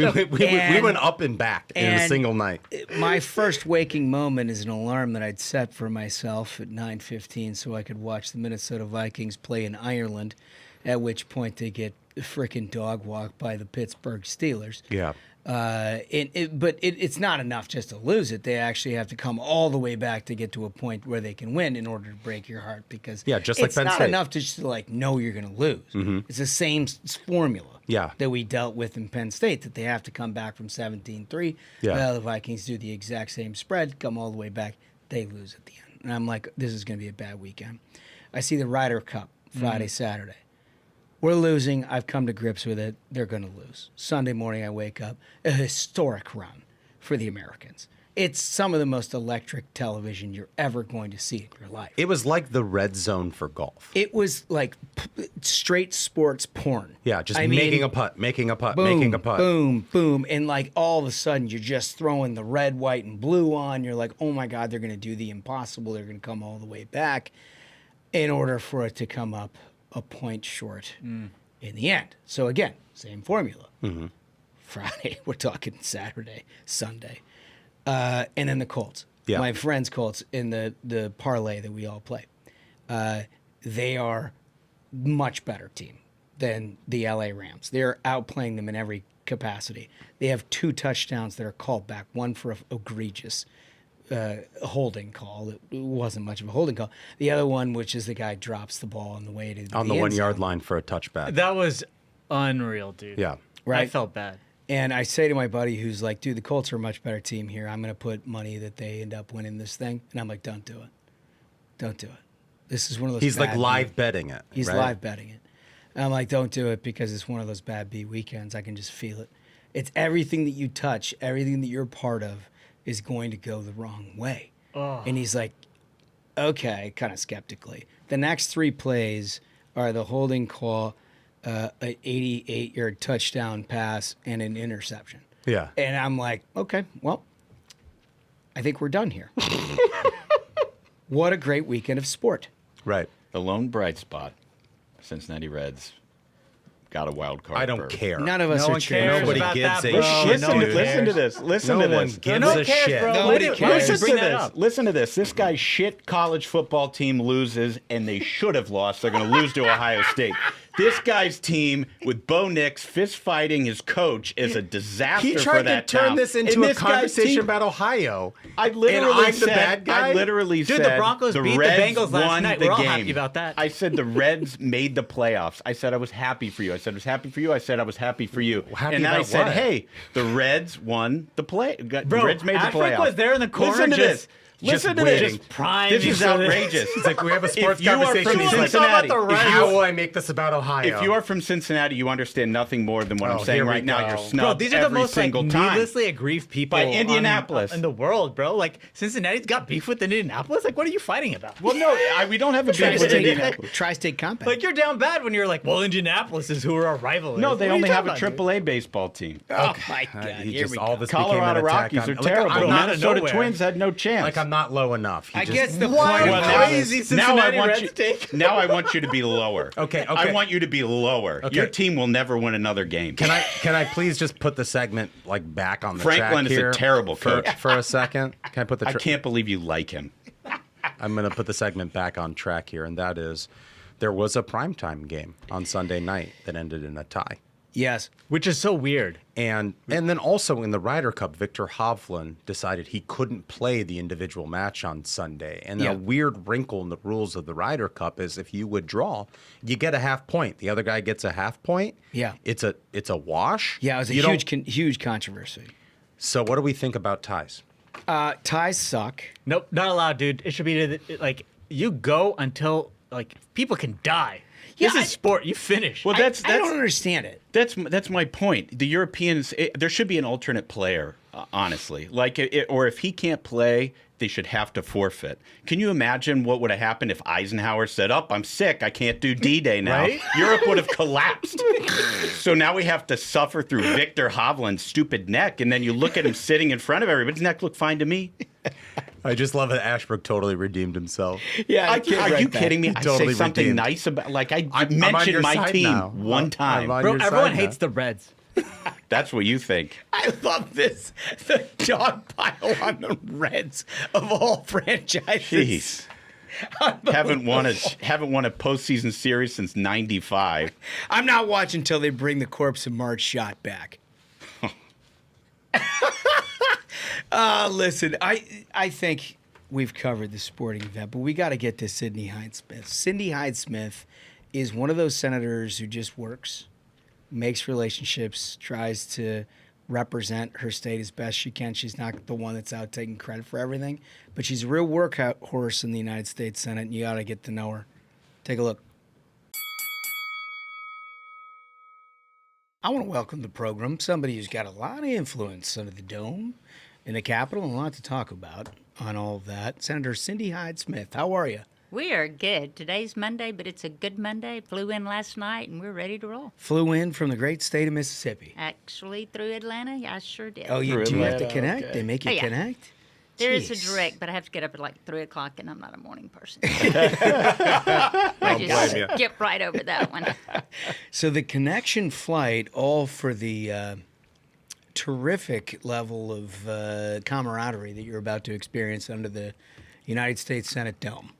We went up and back in a single night. My first waking moment is an alarm that I'd set for myself at 9:15 so I could watch the Minnesota Vikings play in Ireland, at which point they get frickin' dog walked by the Pittsburgh Steelers. Yeah. But it's not enough just to lose it. They actually have to come all the way back to get to a point where they can win in order to break your heart, because just like it's Penn not State. enough to just know you're going to lose. Mm-hmm. It's the same formula Yeah. that we dealt with in Penn State, that they have to come back from 17-3. Yeah. Well, the Vikings do the exact same spread, come all the way back. They lose at the end. And I'm like, this is going to be a bad weekend. I see the Ryder Cup Friday, Saturday. We're losing. I've come to grips with it. They're going to lose. Sunday morning, I wake up. A historic run for the Americans. It's some of the most electric television you're ever going to see in your life. It was like the red zone for golf. It was like straight sports porn. Yeah, just I making mean, a putt, making a putt, boom, making a putt. Boom, boom. And like all of a sudden, you're just throwing the red, white, and blue on. You're like, oh my God, they're going to do the impossible. They're going to come all the way back in order for it to come up a point short in the end. So again, same formula. Mm-hmm. Friday, we're talking Saturday, Sunday. And then the Colts. Yeah. My friends' Colts in the parlay that we all play. They are much better team than the LA Rams. They're outplaying them in every capacity. They have 2 touchdowns that are called back, one for an egregious holding call. It wasn't much of a holding call. The other one, which is the guy drops the ball on the way to on the 1 yard line for a touchback. That was unreal, dude. Yeah. Right. I felt bad. And I say to my buddy who's like, dude, the Colts are a much better team here. I'm going to put money that they end up winning this thing. And I'm like, don't do it. Don't do it. This is one of those He's like bad live beat. betting it. He's right? live betting it. And I'm like, don't do it because it's one of those bad beat weekends. I can just feel it. It's everything that you touch, everything that you're part of is going to go the wrong way. Oh. And he's like, okay, kind of skeptically. The next 3 plays are the holding call, an 88-yard touchdown pass, and an interception. Yeah. And I'm like, okay, well, I think we're done here. What a great weekend of sport. Right. The lone bright spot, Cincinnati Reds got a wild card. I don't berth. care. None of us No are one cheering. cares Nobody about gives that, a bro. shit, No one dude. Listen to this. Listen No to one this. gives No one a cares, shit. bro. Nobody Why cares. do you Listen bring to that this. up? Listen to this. This guy's shit college football team loses, and they should have lost. They're going to lose to Ohio State. This guy's team with Bo Nix fist fighting his coach is a disaster He for tried to that turn town. this And into a this guy's conversation team- about Ohio. I literally I'm said, the bad guy? I literally Dude, said the Broncos beat the Reds Bengals last won night. the We're all game. happy about that. I said the Reds made the playoffs. I said I was happy for you. I said I was happy for you. I said I was happy for you. Happy and I about said, what? hey, the Reds won the play. The Bro, Reds made the Ashbrook playoffs. was there in the corner Listen to just- this. Listen to waiting. this. Just prime. This is outrageous. It's like we have a sports If you are conversation. from He's like, Cincinnati, how will I make this about Ohio? if you are from Cincinnati, you understand nothing more than what I'm Oh, saying here we right now. go. You're Bro, snubbed these are the every most like single time. needlessly aggrieved people By Indianapolis. in the world, bro. Like Cincinnati's got beef with Indianapolis. Like, what are you fighting about? Well, no, we don't have a beef with Indianapolis. Tri-state compact. Like, you're down bad when you're like, well, Indianapolis is who our rival is. No, they What are you only have a talking about, AAA baseball team. Oh, my God. he Here just we all go. this Colorado became an attack Rockies on- are like, terrible. I'm not Minnesota nowhere. Twins had no chance. Like I'm not low enough. I guess the What point a of crazy Cincinnati Reds you, take. now I want you to be lower. Okay. I want you to be lower. Okay. Your team will never win another game. Can I please just put the segment back on the Franklin track is here a terrible coach. for a second? Can I put the? I can't believe you like him. I'm going to put the segment back on track here, and that is, there was a primetime game on Sunday night that ended in a tie. Yes. Which is so weird. And then also in the Ryder Cup, Victor Hovland decided he couldn't play the individual match on Sunday. And then a weird wrinkle in the rules of the Ryder Cup is if you withdraw, you get a half point. The other guy gets a half point. Yeah. It's a wash. Yeah, it was a huge controversy. So what do we think about ties? Ties suck. Nope, not allowed, dude. It should be like you go until people can die. Yeah, this is sport. You finish. Well, I don't understand it. That's my point. The Europeans, there should be an alternate player, honestly. Or if he can't play, they should have to forfeit. Can you imagine what would have happened if Eisenhower said, I'm sick, I can't do D-Day now? Right? Europe would have collapsed. So now we have to suffer through Victor Hovland's stupid neck, and then you look at him sitting in front of everybody. His neck looked fine to me. I just love that Ashbrook totally redeemed himself. Yeah, are you kidding me? I Totally say something redeemed. nice about, I I'm on mentioned your my side team now. one time. Bro, everyone hates the Reds. That's what you think. I love this. The dog pile on the Reds of all franchises. Jeez. Haven't won a postseason series since '95. I'm not watching until they bring the corpse of Marge Schott back. Listen, I think we've covered the sporting event, but we got to get to Cindy Hyde-Smith. Cindy Hyde-Smith is one of those senators who just works, makes relationships, tries to represent her state as best she can. She's not the one that's out taking credit for everything, but she's a real workhorse in the United States Senate, and you got to get to know her. Take a look. I want to welcome to the program somebody who's got a lot of influence under the dome in the Capitol and a lot to talk about on all of that. Senator Cindy Hyde-Smith, how are you? We are good. Today's Monday, but it's a good Monday. Flew in last night, and we're ready to roll. Flew in from the great state of Mississippi. Actually, through Atlanta, I sure did. Oh, you do have to connect? Okay. They make you connect? There is a direct, but I have to get up at 3 o'clock, and I'm not a morning person. I just skip right over that one. So the connection flight, all for the terrific level of camaraderie that you're about to experience under the United States Senate Dome.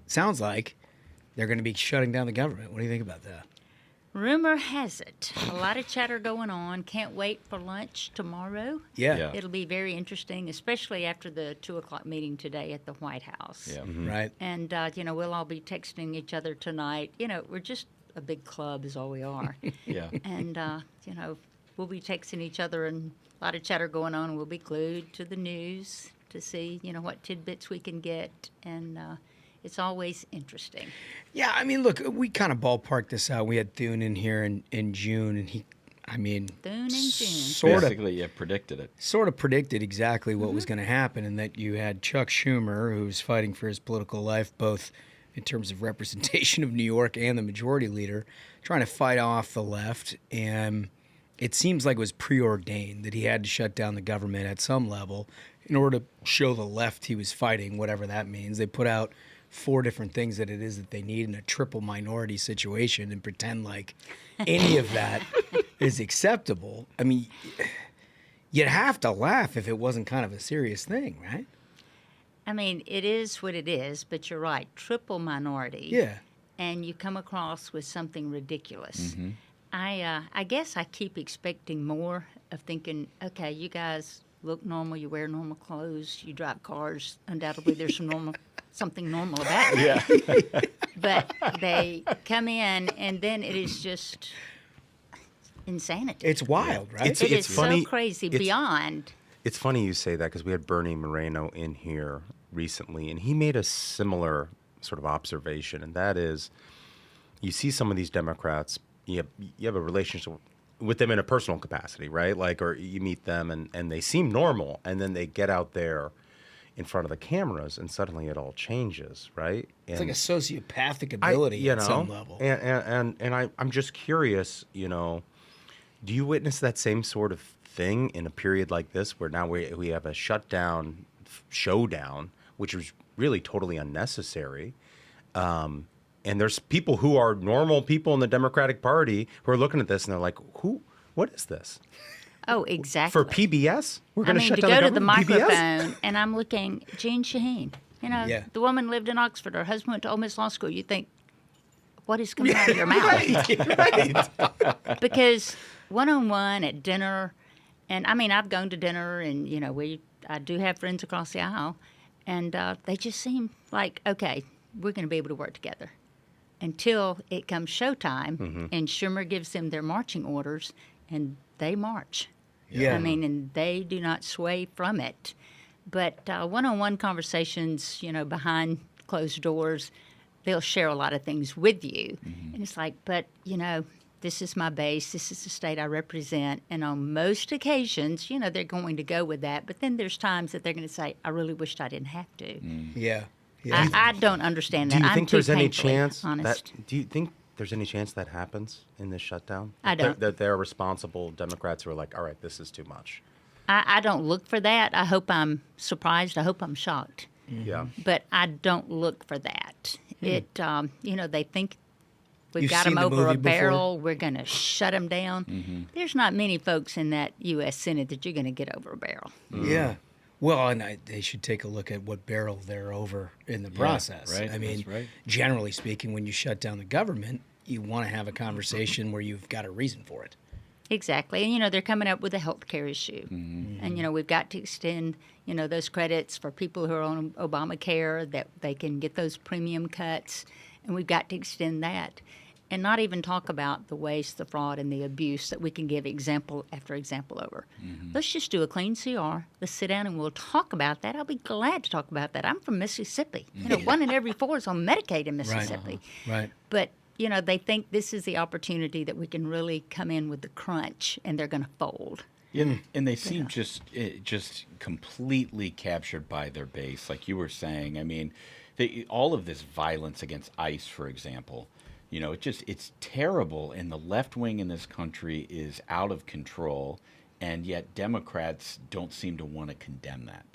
Sounds like they're going to be shutting down the government. What do you think about that? Rumor has it. A lot of chatter going on. Can't wait for lunch tomorrow. Yeah. It'll be very interesting, especially after the 2 o'clock meeting today at the White House. Yeah. Mm-hmm. Right. And, we'll all be texting each other tonight. We're just a big club is all we are. Yeah. And, we'll be texting each other and a lot of chatter going on. We'll be glued to the news to see, what tidbits we can get. And it's always interesting. Yeah, I mean, look, we kind of ballparked this out. We had Thune in here in June, and Thune in June. Basically, predicted it. Sort of predicted exactly what was going to happen, and that you had Chuck Schumer, who was fighting for his political life, both in terms of representation of New York and the majority leader, trying to fight off the left. And it seems like it was preordained that he had to shut down the government at some level in order to show the left he was fighting, whatever that means. They put out 4 different things that it is that they need in a triple minority situation and pretend like any of that is acceptable. I mean, you'd have to laugh if it wasn't kind of a serious thing, right? I mean, it is what it is, but you're right. Triple minority. Yeah. And you come across with something ridiculous. Mm-hmm. I guess I keep expecting more of thinking, okay, you guys look normal, you wear normal clothes, you drive cars. Undoubtedly, there's something normal about it. Yeah. But they come in, and then it is just insanity. It's wild, right? It is funny. So crazy, beyond. It's funny you say that because we had Bernie Moreno in here recently, and he made a similar sort of observation, and that is, you see some of these Democrats, you have a relationship with them in a personal capacity, right? Or you meet them and they seem normal, and then they get out there in front of the cameras, and suddenly it all changes, right? It's like a sociopathic ability at some level. And I'm just curious, do you witness that same sort of thing in a period like this, where now we have a shutdown showdown, which was really totally unnecessary. And there's people who are normal people in the Democratic Party who are looking at this and they're like, what is this? Oh, exactly. For PBS? We're going to shut down to the go to the government? microphone, and I'm looking, Jean Shaheen. You know, Yeah. the woman lived in Oxford. Her husband went to Ole Miss Law School. You think, what is coming out of your mouth? Right. Because one-on-one at dinner, and I mean, I've gone to dinner, and you know, I do have friends across the aisle, and they just seem like, okay, we're going to be able to work together. Until it comes showtime, and Schumer gives them their marching orders, and they march. Yeah. I mean, and they do not sway from it. But one-on-one conversations, you know, behind closed doors, they'll share a lot of things with you. And it's like, but, you know, this is my base. This is the state I represent. And on most occasions, you know, they're going to go with that. But then there's times that they're going to say, I really wished I didn't have to. Yeah. Yeah. I don't understand that. Do you I'm think too there's any painfully chance honest. do you think there's any chance that happens in this shutdown? I don't. That they're responsible Democrats who are like, all right, this is too much. I don't look for that. I hope I'm surprised. I hope I'm shocked. Yeah. But I don't look for that. It, you know, they think we've You've got seen them the over a movie before? barrel. We're going to shut them down. There's not many folks in that U.S. Senate that you're going to get over a barrel. Yeah. Well, and they should take a look at what barrel they're over in the process. right, I mean, that's right. generally speaking, when you shut down the government, you want to have a conversation where you've got a reason for it. Exactly. And, you know, they're coming up with a health care issue. And, you know, we've got to extend, you know, those credits for people who are on Obamacare, that they can get those premium cuts. And we've got to extend that. And not even talk about the waste, the fraud, and the abuse that we can give example after example over. Let's just do a clean CR. Let's sit down and we'll talk about that. I'll be glad to talk about that. I'm from Mississippi. You know, 1 in every 4 is on Medicaid in Mississippi. Right. But, you know, they think this is the opportunity that we can really come in with the crunch, and they're going to fold. Yeah, and they seem just completely captured by their base, like you were saying. I mean, all of this violence against ICE, for example, you know, it's terrible, and the left wing in this country is out of control, and yet Democrats don't seem to want to condemn that.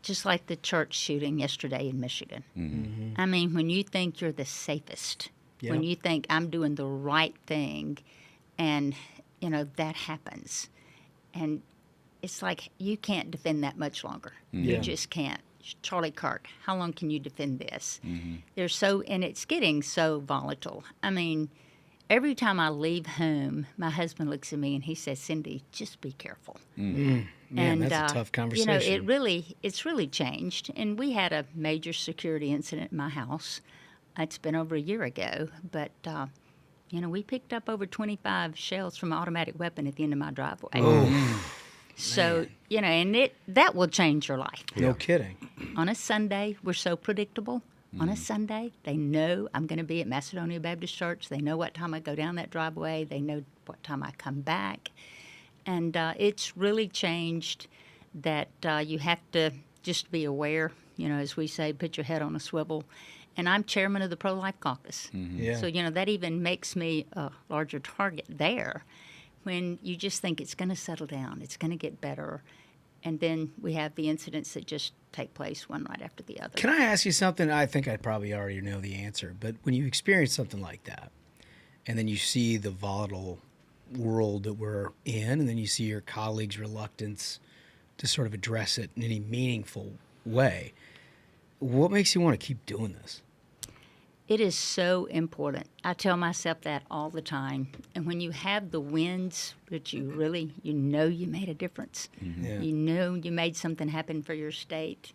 Just like the church shooting yesterday in Michigan. I mean, when you think you're the safest, when you think I'm doing the right thing, and, you know, that happens. And it's like you can't defend that much longer. You just can't. Charlie Kirk, how long can you defend this? They're so, and it's getting so volatile. I mean, every time I leave home, my husband looks at me and he says, Cindy, just be careful. Man, And that's a tough conversation. You know, it's really changed. And we had a major security incident in my house. It's been over a year ago, but you know, we picked up over 25 shells from an automatic weapon at the end of my driveway. So, you know, and that will change your life. No kidding. On a Sunday, we're so predictable. On a Sunday, they know I'm going to be at Macedonia Baptist Church. They know what time I go down that driveway. They know what time I come back. And it's really changed that you have to just be aware, you know, as we say, put your head on a swivel. And I'm chairman of the Pro-Life Caucus. So, you know, that even makes me a larger target there when you just think it's going to settle down, it's going to get better. And then we have the incidents that just take place one right after the other. Can I ask you something? I think I probably already know the answer, but when you experience something like that, and then you see the volatile world that we're in, and then you see your colleagues' reluctance to sort of address it in any meaningful way, what makes you want to keep doing this? It is so important. I tell myself that all the time. And when you have the wins, that you really, you know you made a difference. You know you made something happen for your state.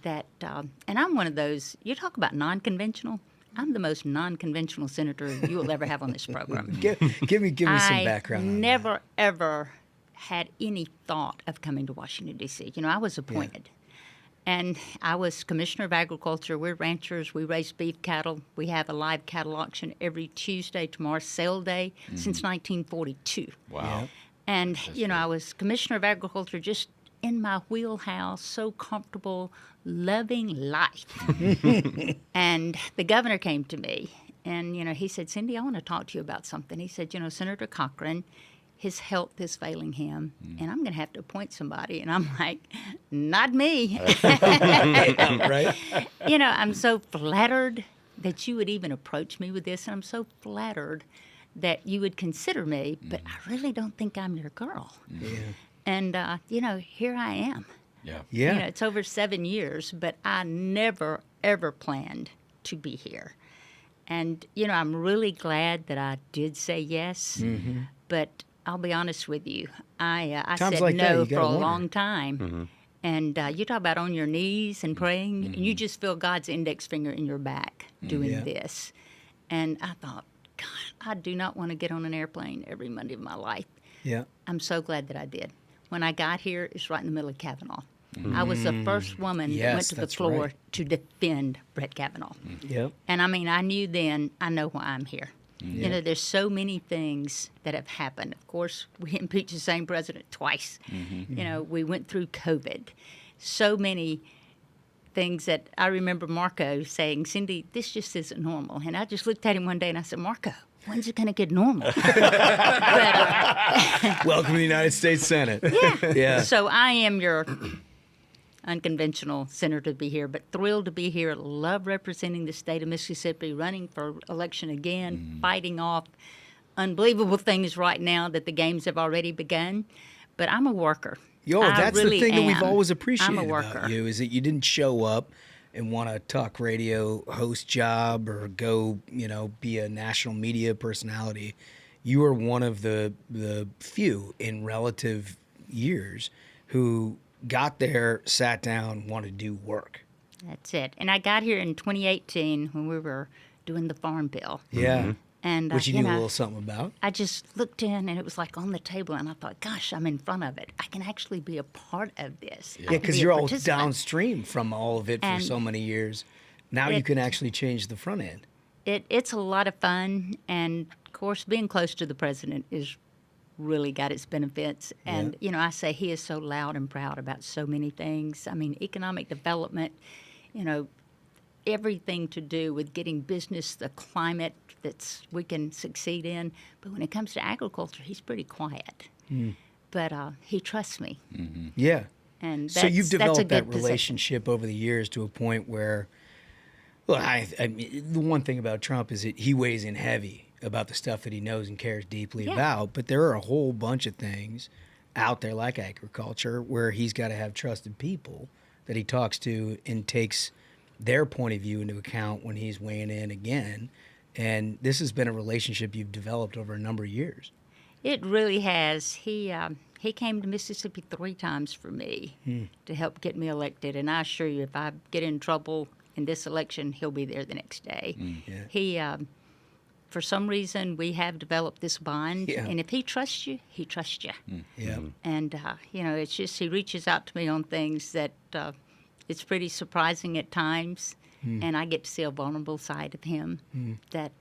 That, and I'm one of those, you talk about non-conventional. I'm the most non-conventional senator you will ever have on this program. Give me some background. I never, ever had any thought of coming to Washington, D.C. You know, I was appointed. And I was Commissioner of Agriculture. We're ranchers. We raise beef cattle. We have a live cattle auction every Tuesday. Tomorrow's sale day since 1942. Wow. And, you know, I was Commissioner of Agriculture, just in my wheelhouse, so comfortable, loving life. And the governor came to me, and, you know, he said, Cindy, I want to talk to you about something. He said, you know, Senator Cochran, his health is failing him, and I'm going to have to appoint somebody. And I'm like, not me. Right? You know, I'm so flattered that you would even approach me with this, and I'm so flattered that you would consider me, but I really don't think I'm your girl. Yeah. And, you know, here I am. Yeah. Yeah. You know, it's over 7 years, but I never, ever planned to be here. And, you know, I'm really glad that I did say yes, but I'll be honest with you. I Times said like that, no you for gotta a wonder. long time. And you talk about on your knees and praying, and you just feel God's index finger in your back doing Yeah. this. And I thought, God, I do not want to get on an airplane every Monday of my life. Yeah. I'm so glad that I did. When I got here, it's right in the middle of Kavanaugh. I was the first woman that went Yes, to the that's floor right. to defend Brett Kavanaugh. Yep. And I mean, I knew then, I know why I'm here. You know, there's so many things that have happened. Of course, we impeached the same president twice. You know, we went through COVID. So many things that I remember Marco saying, Cindy, this just isn't normal. And I just looked at him one day and I said, Marco, when's it going to get normal? Welcome to the United States Senate. Yeah. So I am your unconventional senator to be here, but thrilled to be here. Love representing the state of Mississippi, running for election again, fighting off unbelievable things right now that the games have already begun. But I'm a worker. Yo, I that's really the thing that we've am. always appreciated I'm a about worker. you is that you didn't show up and want a talk radio host job or go, you know, be a national media personality. You are one of the few in relative years who got there, sat down, wanted to do work. That's it. And I got here in 2018 when we were doing the Farm Bill. Yeah. And Which you you knew a know, little something about. I just looked in and it was like on the table, and I thought, gosh, I'm in front of it. I can actually be a part of this. Yeah, because you're all downstream from all of it for And so many years. Now you can actually change the front end. It's a lot of fun, and of course, being close to the president is really got its benefits. And you know, I say he is so loud and proud about so many things. I mean, economic development, you know, everything to do with getting business, the climate we can succeed in. But when it comes to agriculture, he's pretty quiet. But he trusts me. Yeah. And so you've that's a developed that good position. relationship over the years to a point where, well, I mean, the one thing about Trump is that he weighs in heavy about the stuff that he knows and cares deeply about. But there are a whole bunch of things out there like agriculture where he's got to have trusted people that he talks to and takes their point of view into account when he's weighing in again. And this has been a relationship you've developed over a number of years. It really has. He came to Mississippi 3 times for me to help get me elected. And I assure you, if I get in trouble in this election, he'll be there the next day. He, for some reason, we have developed this bond. And if he trusts you, he trusts you. And, you know, it's just he reaches out to me on things that it's pretty surprising at times. And I get to see a vulnerable side of him that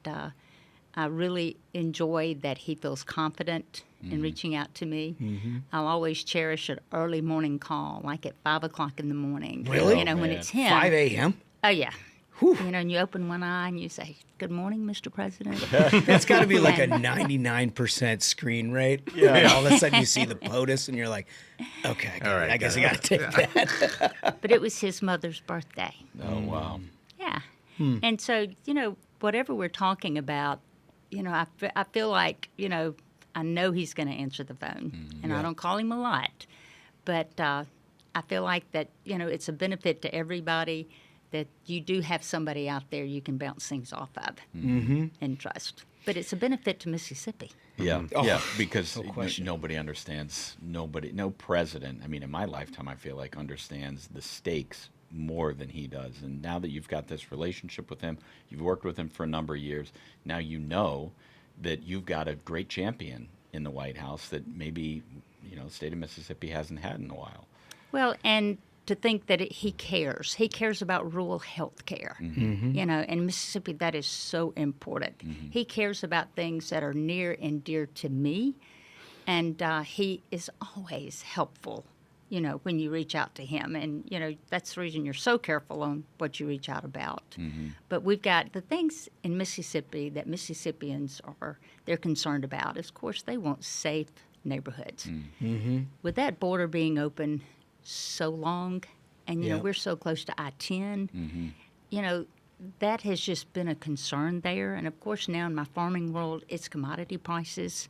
I really enjoy, that he feels confident in reaching out to me. I'll always cherish an early morning call, like at 5 o'clock in the morning. Really? You know, when it's him. 5 a.m.? Oh, yeah. You know, and you open one eye and you say, "Good morning, Mr. President." That's got to be like a 99% screen rate. Yeah. And all of a sudden you see the POTUS and you're like, okay, I guess I got to take that. But it was his mother's birthday. Oh, wow. Yeah. And so, you know, whatever we're talking about, you know, I feel like, you know, I know he's going to answer the phone. And I don't call him a lot. But I feel like that, you know, it's a benefit to everybody that you do have somebody out there you can bounce things off of and trust. But it's a benefit to Mississippi. Yeah, because nobody understands, no president, I mean, in my lifetime, I feel like understands the stakes more than he does. And now that you've got this relationship with him, you've worked with him for a number of years, now you know that you've got a great champion in the White House that maybe, you know, the state of Mississippi hasn't had in a while. Well, and to think that he cares. He cares about rural health care. You know, in Mississippi, that is so important. He cares about things that are near and dear to me, and he is always helpful, you know, when you reach out to him. And, you know, that's the reason you're so careful on what you reach out about. But we've got the things in Mississippi that Mississippians they're concerned about. Of course, they want safe, neighborhoods. Mm-hmm. With that border being open so long, and, you know, Yep. we're so close to I-10, you know, that has just been a concern there. And, of course, now in my farming world, it's commodity prices.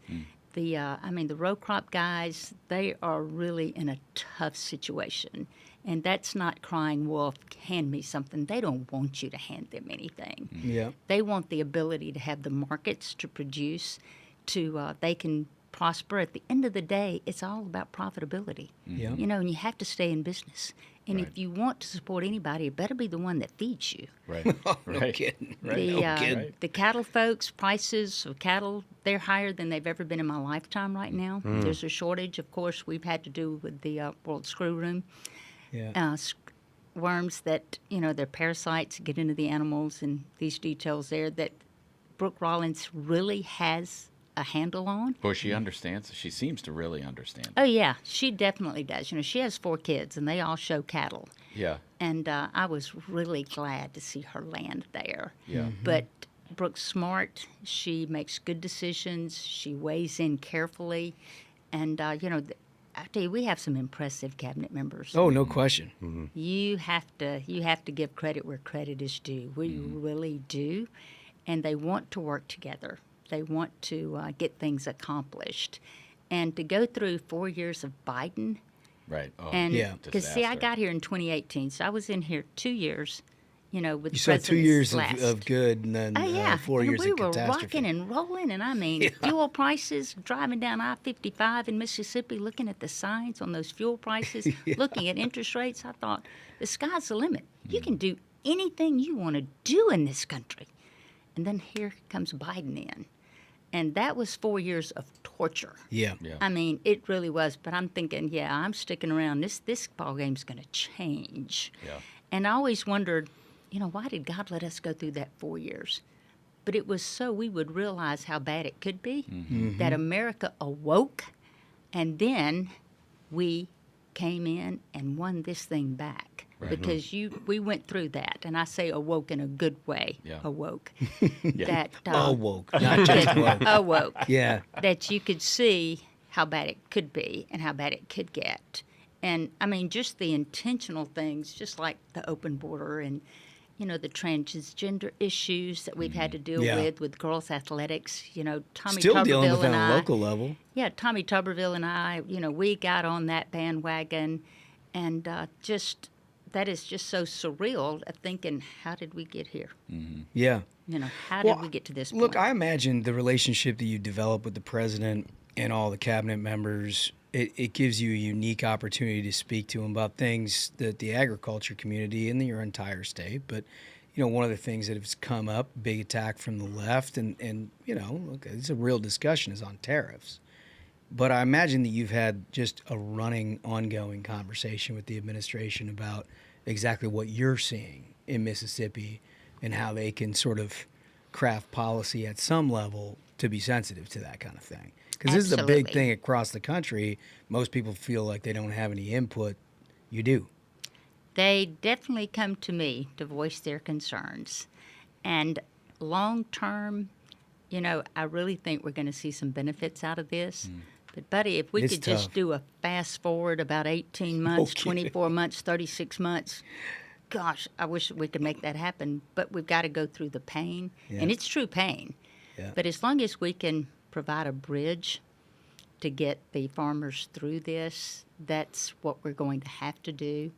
The row crop guys, they are really in a tough situation. And that's not crying wolf, hand me something. They don't want you to hand them anything. Yeah. They want the ability to have the markets to produce, they can prosper. At the end of the day, it's all about profitability. Yeah. You know, and you have to stay in business. And Right. if you want to support anybody, it better be the one that feeds you. Right. No kidding. The cattle folks, prices of cattle, they're higher than they've ever been in my lifetime right now. There's a shortage, of course, we've had to do with the World Screw Room. Yeah. Worms that, you know, they're parasites, get into the animals, and these details there that Brooke Rollins really has a handle on. Well, she understands. She seems to really understand. Oh, yeah, she definitely does. You know, she has 4 kids, and they all show cattle. Yeah. And I was really glad to see her land there. Yeah. But Brooke's smart. She makes good decisions. She weighs in carefully. And, you know, I tell you, we have some impressive cabinet members. Oh, no question. You have to give credit where credit is due. We really do. And they want to work together. They want to get things accomplished. And to go through 4 years of Biden. Right. Oh, And yeah. because, see, I got here in 2018, so I was in here 2 years, you know, with You the saw 2 president's years last. of good and then Oh, yeah. 4 and years we of were catastrophe. rocking and rolling, and I mean, fuel prices, driving down I-55 in Mississippi, looking at the signs on those fuel prices, looking at interest rates, I thought, the sky's the limit. You can do anything you want to do in this country. And then here comes Biden in. And that was 4 years of torture. Yeah. I mean, it really was. But I'm thinking, yeah, I'm sticking around. This ball game's going to change. Yeah. And I always wondered, you know, why did God let us go through that 4 years? But it was so we would realize how bad it could be, that America awoke, and then we came in and won this thing back. Right. Because we went through that, and I say awoke in a good way. Yeah. Awoke. Yeah. That Awoke, not just woke. awoke. Yeah. That you could see how bad it could be and how bad it could get. And I mean, just the intentional things, just like the open border and, you know, the transgender issues that we've had to deal Yeah. with girls' athletics. You know, Tommy Still Tuberville dealing with and it on I. a local level. Yeah, Tommy Tuberville and I, you know, we got on that bandwagon, and that is just so surreal of thinking, how did we get here? Yeah. You know, how did we get to this point? Look, I imagine the relationship that you develop with the president and all the cabinet members, it gives you a unique opportunity to speak to them about things that the agriculture community and your entire state. But, you know, one of the things that has come up, big attack from the left, and you know, look, it's a real discussion, is on tariffs. But I imagine that you've had just a running, ongoing conversation with the administration about exactly what you're seeing in Mississippi and how they can sort of craft policy at some level to be sensitive to that kind of thing. Because this is a big Absolutely. thing across the country. Most people feel like they don't have any input. You do. They definitely come to me to voice their concerns. And long term, you know, I really think we're going to see some benefits out of this. But, buddy, if we It's could just tough. do a fast forward about 18 months, Okay. 24 months, 36 months, gosh, I wish we could make that happen. But we've got to go through the pain. Yeah. And it's true pain. Yeah. But as long as we can provide a bridge to get the farmers through this, that's what we're going to have to do.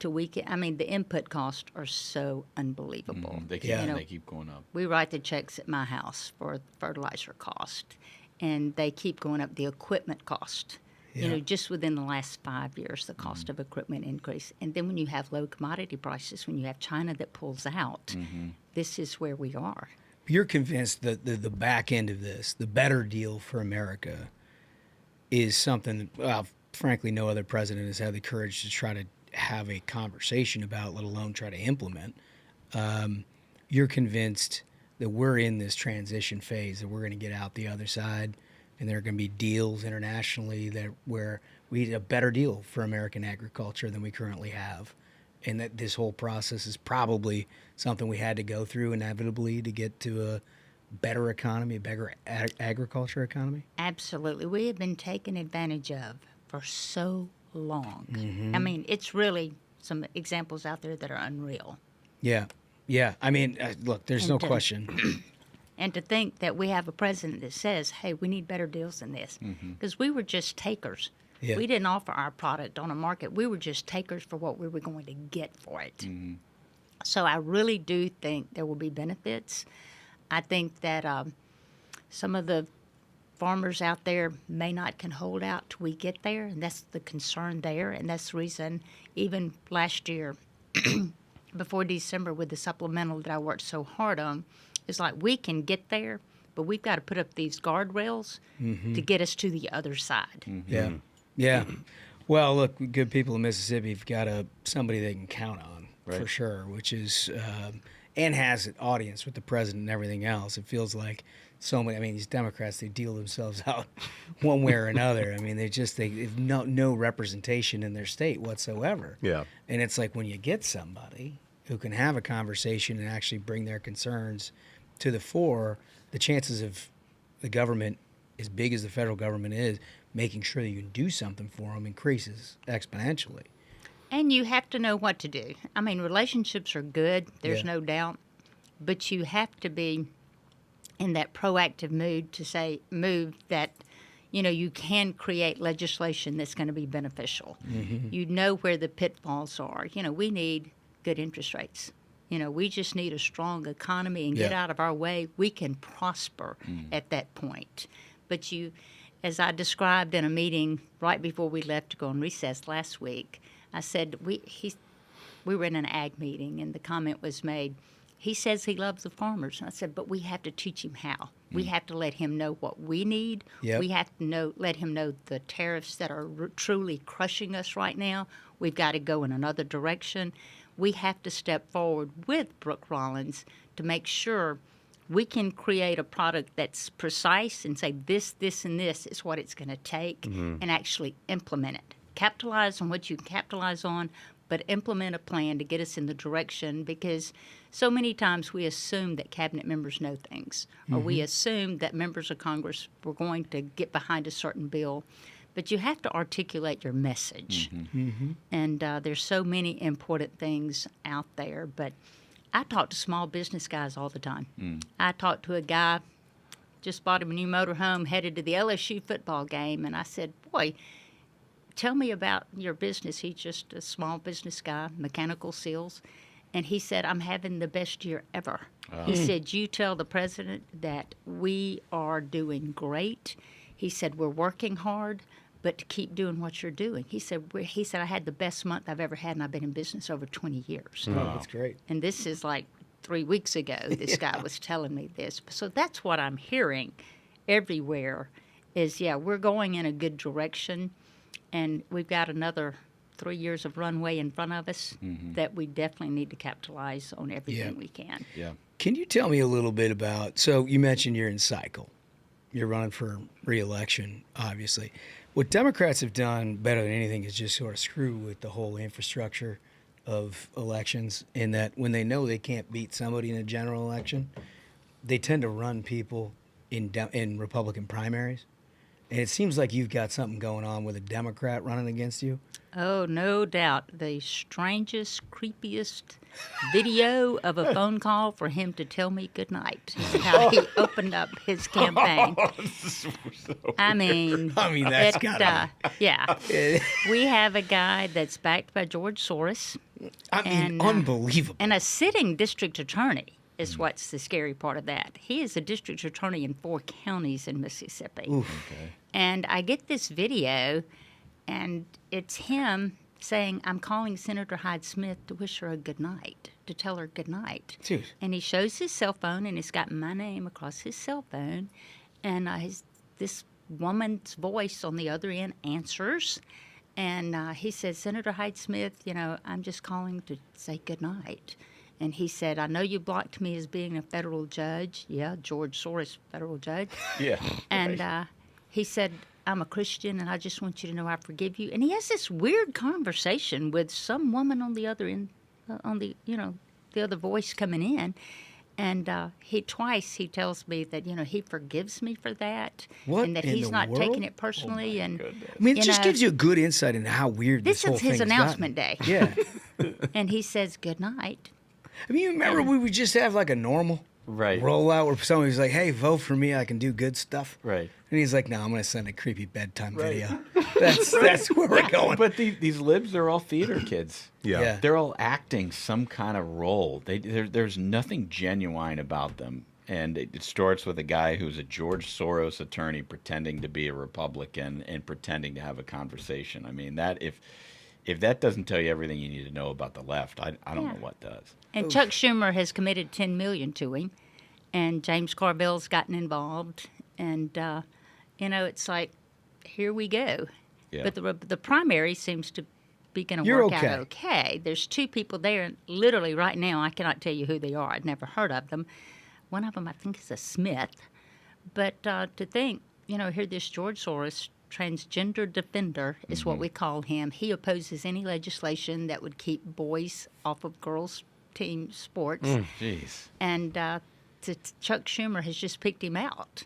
I mean, the input costs are so unbelievable. They keep, You know, they keep going up. we write the checks at my house for fertilizer cost, and they keep going up. The equipment cost, you know, just within the last 5 years, the cost of equipment increase. And then when you have low commodity prices, when you have China that pulls out, this is where we are. You're convinced that the back end of this, the better deal for America, is something that, well, frankly, no other president has had the courage to try to have a conversation about, let alone try to implement. You're convinced that we're in this transition phase, that we're going to get out the other side, and there are going to be deals internationally where we need a better deal for American agriculture than we currently have, and that this whole process is probably something we had to go through inevitably to get to better economy, a better agriculture economy? Absolutely. We have been taken advantage of for so long. Mm-hmm. I mean, it's really some examples out there that are unreal. Yeah. Yeah. I mean, look, there's no question. And to think that we have a president that says, hey, we need better deals than this. Because we were just takers. Yeah. We didn't offer our product on a market. We were just takers for what we were going to get for it. So I really do think there will be benefits. I think that some of the farmers out there may not can hold out till we get there, and that's the concern there. And that's the reason even last year, before December, with the supplemental that I worked so hard on, it's like we can get there, but we've got to put up these guardrails to get us to the other side. Yeah. Yeah. Well, look, good people in Mississippi have got somebody they can count on, for sure, which is, and has an audience with the president and everything else. It feels like so many, I mean, these Democrats, they deal themselves out one way or another. I mean, they have no representation in their state whatsoever. Yeah. And it's like when you get somebody who can have a conversation and actually bring their concerns to the fore, the chances of the government, as big as the federal government is, making sure that you can do something for them increases exponentially. And you have to know what to do. I mean, relationships are good, there's no doubt, but you have to be in that proactive mood to move that, you know, you can create legislation that's going to be beneficial. You know where the pitfalls are. You know, we need good interest rates. You know, we just need a strong economy and get out of our way. We can prosper at that point. But you, as I described in a meeting right before we left to go on recess last week, I said, we were in an ag meeting, and the comment was made, he says he loves the farmers. And I said, but we have to teach him how. We have to let him know what we need. We have to let him know the tariffs that are truly crushing us right now. We've got to go in another direction. We have to step forward with Brooke Rollins to make sure we can create a product that's precise and say this, this, and this is what it's going to take, and actually implement it. Capitalize on what you can capitalize on, but implement a plan to get us in the direction, because so many times we assume that cabinet members know things, or we assume that members of Congress were going to get behind a certain bill. But you have to articulate your message. And there's so many important things out there. But I talk to small business guys all the time. I talked to a guy, just bought him a new motorhome, headed to the LSU football game. And I said, boy, tell me about your business. He's just a small business guy, mechanical seals. And he said, I'm having the best year ever. He said, you tell the president that we are doing great. He said, we're working hard, but to keep doing what you're doing. He said, I had the best month I've ever had, and I've been in business over 20 years. Oh, that's great. And this is like 3 weeks ago, this guy was telling me this. So that's what I'm hearing everywhere is, we're going in a good direction, and we've got another 3 years of runway in front of us that we definitely need to capitalize on everything we can. Can you tell me a little bit about, so you mentioned you're in cycle. You're running for re-election, obviously. What Democrats have done better than anything is just sort of screw with the whole infrastructure of elections, in that when they know they can't beat somebody in a general election, they tend to run people in Republican primaries. And it seems like you've got something going on with a Democrat running against you. Oh, no doubt. The strangest, creepiest video of a phone call for him to tell me goodnight. How he opened up his campaign. I mean, that's gotta be. We have a guy that's backed by George Soros. Unbelievable. And a sitting district attorney is what's the scary part of that. He is a district attorney in 4 counties in Mississippi. And I get this video, and it's him saying, I'm calling Senator Hyde-Smith to wish her a good night, to tell her good night. Jeez. And he shows his cell phone, and he's got my name across his cell phone. And this woman's voice on the other end answers. And he says, Senator Hyde-Smith, I'm just calling to say good night. And he said, I know you blocked me as being a federal judge. Yeah, George Soros, federal judge. And he said, I'm a Christian, and I just want you to know I forgive you. And he has this weird conversation with some woman on the other end, the other voice coming in. And he tells me that, he forgives me for that. What and that in he's the not world? taking it personally. I mean, it just gives you a good insight into how weird this whole is thing's his announcement day. Yeah. And he says, good night. I mean, you remember we would just have like a normal rollout where somebody's like, hey, vote for me, I can do good stuff. Right. And he's like, no, I'm going to send a creepy bedtime video. That's where we're going. But these libs are all theater kids. Yeah. They're all acting some kind of role. There's nothing genuine about them. And it starts with a guy who's a George Soros attorney pretending to be a Republican and pretending to have a conversation. I mean, that if that doesn't tell you everything you need to know about the left, I don't know what does. And Chuck Schumer has committed $10 million to him, and James Carville's gotten involved, and it's like, here we go. Yeah. But the primary seems to be going to work out okay. There's two people there, and literally right now I cannot tell you who they are. I'd never heard of them. One of them I think is a Smith, but to think, here this George Soros transgender defender is what we call him. He opposes any legislation that would keep boys off of girls' team sports. Jeez. And Chuck Schumer has just picked him out.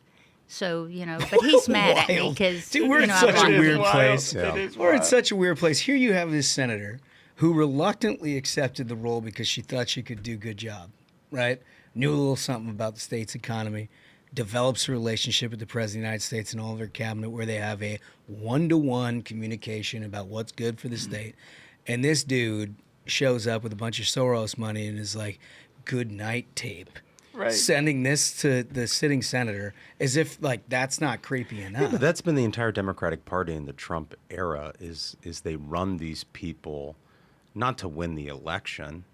So, but he's mad at me because we're in such a weird place. Yeah. We're in such a weird place. Here you have this senator who reluctantly accepted the role because she thought she could do a good job, right? Knew a little something about the state's economy, develops a relationship with the President of the United States and all of their cabinet where they have a one-to-one communication about what's good for the state. And this dude shows up with a bunch of Soros money and is like, good night tape. Right. Sending this to the sitting senator as if, like, that's not creepy enough. Yeah, but that's been the entire Democratic Party in the Trump era is they run these people not to win the election,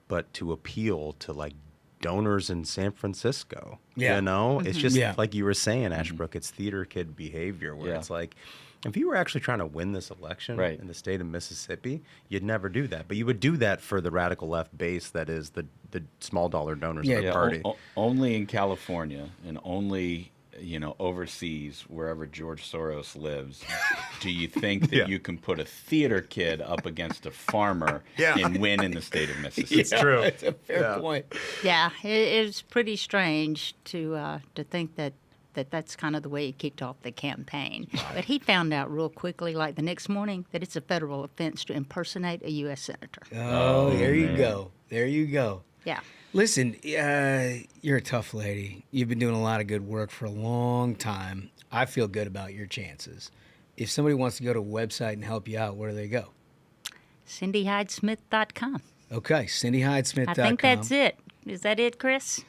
but to appeal to, like, donors in San Francisco. Yeah. It's just like you were saying, Ashbrook, it's theater kid behavior where it's like, if you were actually trying to win this election in the state of Mississippi, you'd never do that. But you would do that for the radical left base that is the small dollar donors of the party. Only in California and only overseas, wherever George Soros lives, do you think that you can put a theater kid up against a farmer and win in the state of Mississippi? It's true. It's a fair point. Yeah, it's pretty strange to think that's kind of the way he kicked off the campaign. But he found out real quickly, like the next morning, that it's a federal offense to impersonate a U.S. senator. Oh, there you go. There you go. Yeah. Listen, you're a tough lady. You've been doing a lot of good work for a long time. I feel good about your chances. If somebody wants to go to a website and help you out, where do they go? CindyHydeSmith.com. Okay, CindyHydeSmith.com. I think that's it. Is that it, Chris?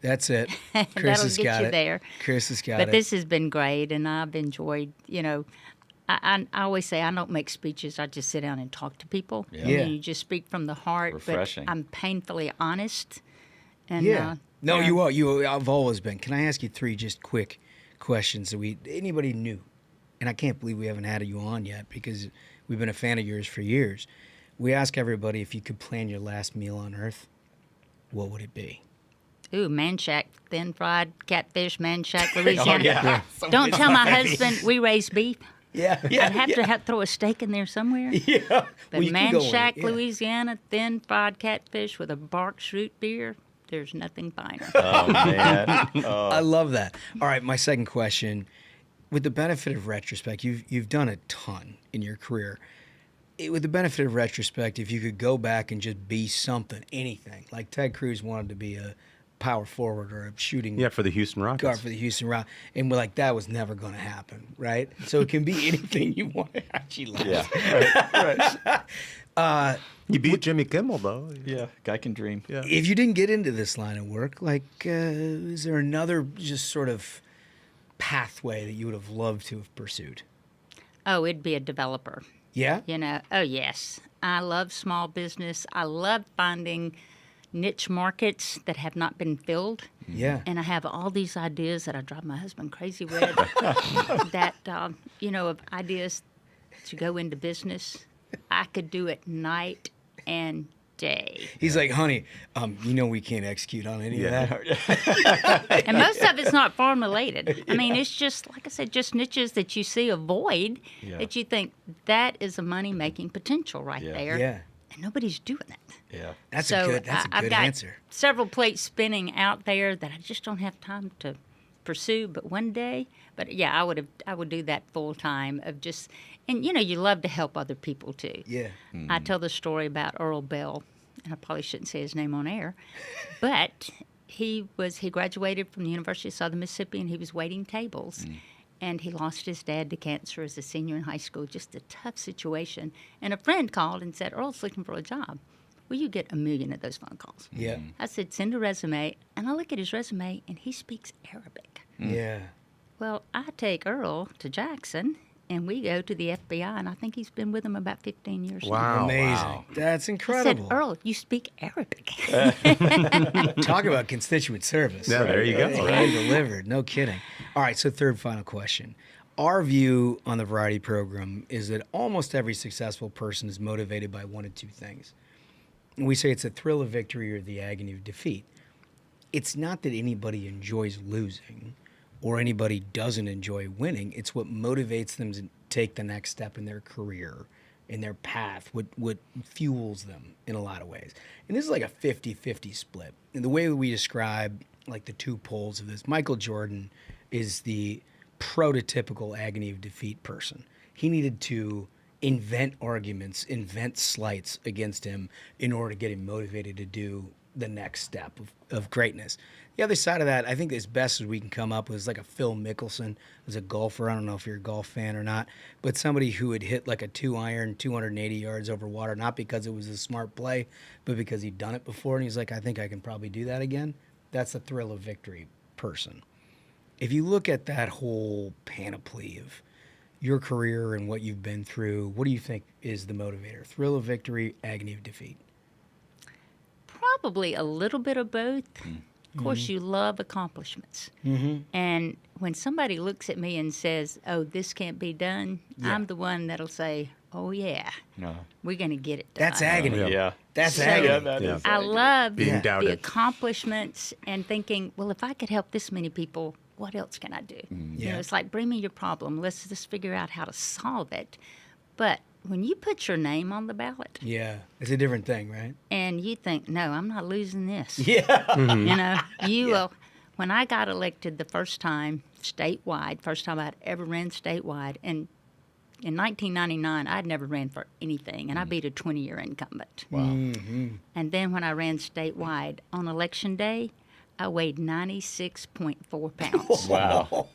That's it. Chris That'll has get got you it. there. Chris has got But it. this has been great, and I've enjoyed, I always say I don't make speeches. I just sit down and talk to people. Yeah. I mean, you just speak from the heart. Refreshing. But I'm painfully honest. And, No, you are. I've always been. Can I ask you 3 just quick questions that anybody new? And I can't believe we haven't had you on yet because we've been a fan of yours for years. We ask everybody if you could plan your last meal on Earth, what would it be? Ooh, man shack, thin fried catfish, man shack, Louisiana. Don't tell my husband we raise beef. Yeah. I'd have to throw a steak in there somewhere. Yeah. But man shack, Louisiana, thin fried catfish with a Barks root beer. There's nothing finer. Oh, man. I love that. All right, my second question. With the benefit of retrospect, you've done a ton in your career. With the benefit of retrospect, if you could go back and just be something, anything, like Ted Cruz wanted to be a power forward or a shooting for the Houston Rockets. guard for the Houston Rockets, and we're like, that was never going to happen, right? So it can be anything you want. She laughs. Yeah. Right. You beat Jimmy Kimmel, though. Yeah, guy can dream. Yeah. If you didn't get into this line of work, like, is there another just sort of pathway that you would have loved to have pursued? Oh, it'd be a developer. Yeah? Oh, yes. I love small business. I love finding niche markets that have not been filled. Yeah. And I have all these ideas that I drive my husband crazy with that, of ideas to go into business. I could do it night and day. He's like, honey, we can't execute on any of that. And most of it's not farm related. I mean, it's just, like I said, just niches that you see a void that you think that is a money-making potential right there. Yeah. and nobody's doing it. Yeah. That's a good I've got answer. several plates spinning out there that I just don't have time to pursue, but one day. But yeah, I would do that full time of just, and you love to help other people too. Yeah. I tell the story about Earl Bell, and I probably shouldn't say his name on air, but he graduated from the University of Southern Mississippi, and he was waiting tables. And he lost his dad to cancer as a senior in high school, just a tough situation. And a friend called and said, Earl's looking for a job. Well, you get 1 million of those phone calls. Yeah. I said, send a resume. And I look at his resume, and he speaks Arabic. Yeah. Well, I take Earl to Jackson, and we go to the FBI, and I think he's been with them about 15 years now. Wow. Amazing. Wow. That's I incredible. said, Earl, you speak Arabic. Talk about constituent service. Yeah, there you go. Hand delivered. No kidding. All right, so third final question. Our view on the Variety program is that almost every successful person is motivated by one of two things. And we say it's the thrill of victory or the agony of defeat. It's not that anybody enjoys losing or anybody doesn't enjoy winning. It's what motivates them to take the next step in their career, in their path, what fuels them in a lot of ways. And this is like a 50-50 split. And the way that we describe like the two poles of this, Michael Jordan is the prototypical agony of defeat person. He needed to invent arguments, invent slights against him in order to get him motivated to do the next step of greatness. The other side of that, I think as best as we can come up with is like a Phil Mickelson as a golfer. I don't know if you're a golf fan or not, but somebody who would hit like a 2-iron, 280 yards over water, not because it was a smart play, but because he'd done it before. And he's like, I think I can probably do that again. That's the thrill of victory person. If you look at that whole panoply of your career and what you've been through, what do you think is the motivator? Thrill of victory, agony of defeat? Probably a little bit of both. Of course, you love accomplishments. And when somebody looks at me and says, oh, this can't be done, I'm the one that'll say, oh, yeah, we're going to get it done. That's agony. Yeah. That's So, agony. Yeah, that is. I love Being the doubted. accomplishments and thinking, well, if I could help this many people, what else can I do? You know, it's like, bring me your problem. Let's just figure out how to solve it. But when you put your name on the ballot Yeah, it's a different thing, right? and you think, no, I'm not losing this. Yeah. You know, you will. When I got elected the first time statewide, first time I'd ever ran statewide, and in 1999, I'd never ran for anything, and I beat a 20-year incumbent. Wow. And then when I ran statewide on election day, I weighed 96.4 pounds. Wow.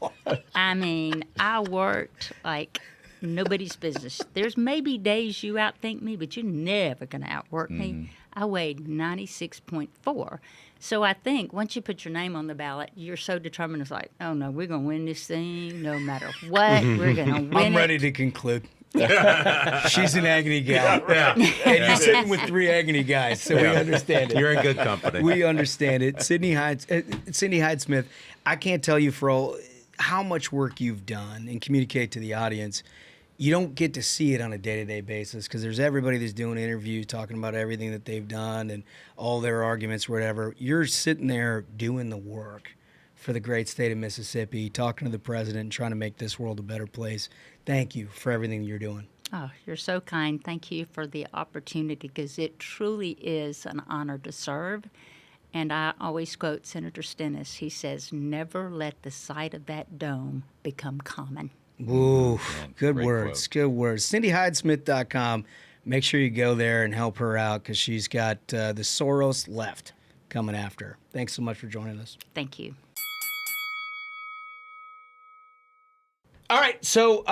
I mean, I worked like nobody's business. There's maybe days you outthink me, but you're never going to outwork me. I weighed 96.4. So I think once you put your name on the ballot, you're so determined. It's like, oh, no, we're going to win this thing no matter what. We're going to win I'm it. ready to conclude. She's an agony gal. And you're sitting with three agony guys, so we understand it. You're in good company. We understand it. Sydney Hyde-Smith, I can't tell you for all how much work you've done and communicate to the audience. You don't get to see it on a day-to-day basis because there's everybody that's doing interviews talking about everything that they've done and all their arguments, whatever. You're sitting there doing the work for the great state of Mississippi, talking to the president and trying to make this world a better place. Thank you for everything you're doing. Oh, you're so kind. Thank you for the opportunity because it truly is an honor to serve. And I always quote Senator Stennis. He says, never let the sight of that dome become common. Ooh, good great words, quote. good words. CindyHydesmith.com. Make sure you go there and help her out because she's got the Soros left coming after her. Thanks so much for joining us. Thank you. All right, so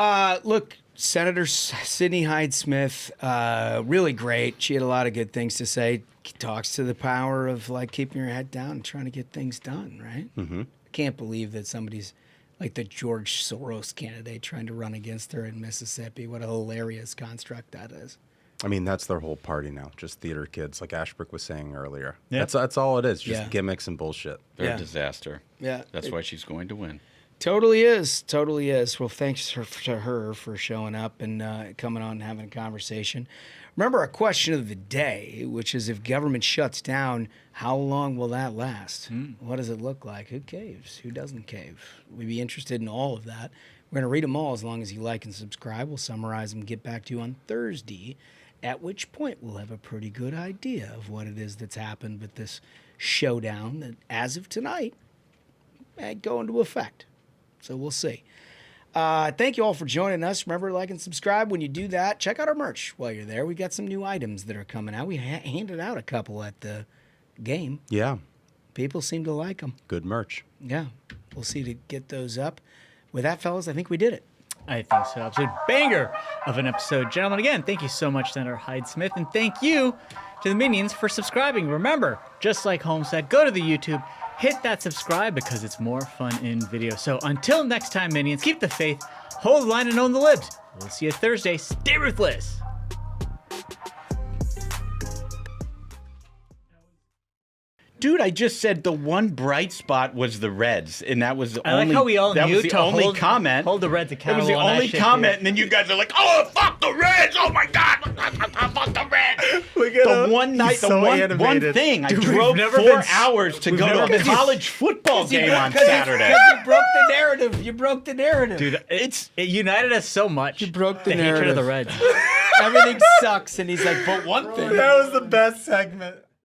look, Senator Sydney Hyde-Smith, really great. She had a lot of good things to say. Talks to the power of like keeping your head down and trying to get things done, right? I can't believe that somebody's like the George Soros candidate trying to run against her in Mississippi. What a hilarious construct that is. I mean, that's their whole party now. Just theater kids, like Ashbrook was saying earlier. Yeah. That's all it is. Just gimmicks and bullshit. They're a disaster. Yeah. That's why she's going to win. Totally is. Totally is. Well, thanks to her for showing up and coming on and having a conversation. Remember our question of the day, which is if government shuts down, how long will that last? What does it look like? Who caves? Who doesn't cave? We'd be interested in all of that. We're going to read them all as long as you like and subscribe. We'll summarize them, get back to you on Thursday at which point we'll have a pretty good idea of what it is that's happened with this showdown that, as of tonight, might go into effect. So we'll see. Thank you all for joining us. Remember, like and subscribe. When you do that, check out our merch while you're there. We got some new items that are coming out. We handed out a couple at the game. Yeah. People seem to like them. Good merch. Yeah. We'll see to get those up. With that, fellas, I think we did it. I think so. Absolute banger of an episode. Gentlemen, again, thank you so much, Senator Hyde-Smith, and thank you to the Minions for subscribing. Remember, just like Holmes said, go to the YouTube, hit that subscribe because it's more fun in video. So until next time, Minions, keep the faith, hold the line, and own the libs. We'll see you Thursday. Stay ruthless. Dude, I just said the one bright spot was the Reds, and that was the I only. like how we all that knew was the to only comment. Hold the Reds That accountable. was the on that only shit, comment, dude. and then you guys are like, "Oh, fuck the Reds! Oh my God, fuck the Reds!" Look at The him. one night, He's the so one animated. thing. Dude, I we've drove never 4 been- hours to we've go never to a been- college football game on Saturday. You broke the narrative. You broke the narrative. Dude, it united us so much. You broke the hatred narrative. of the Reds. Everything sucks, and he's like, but one thing. That was the best segment.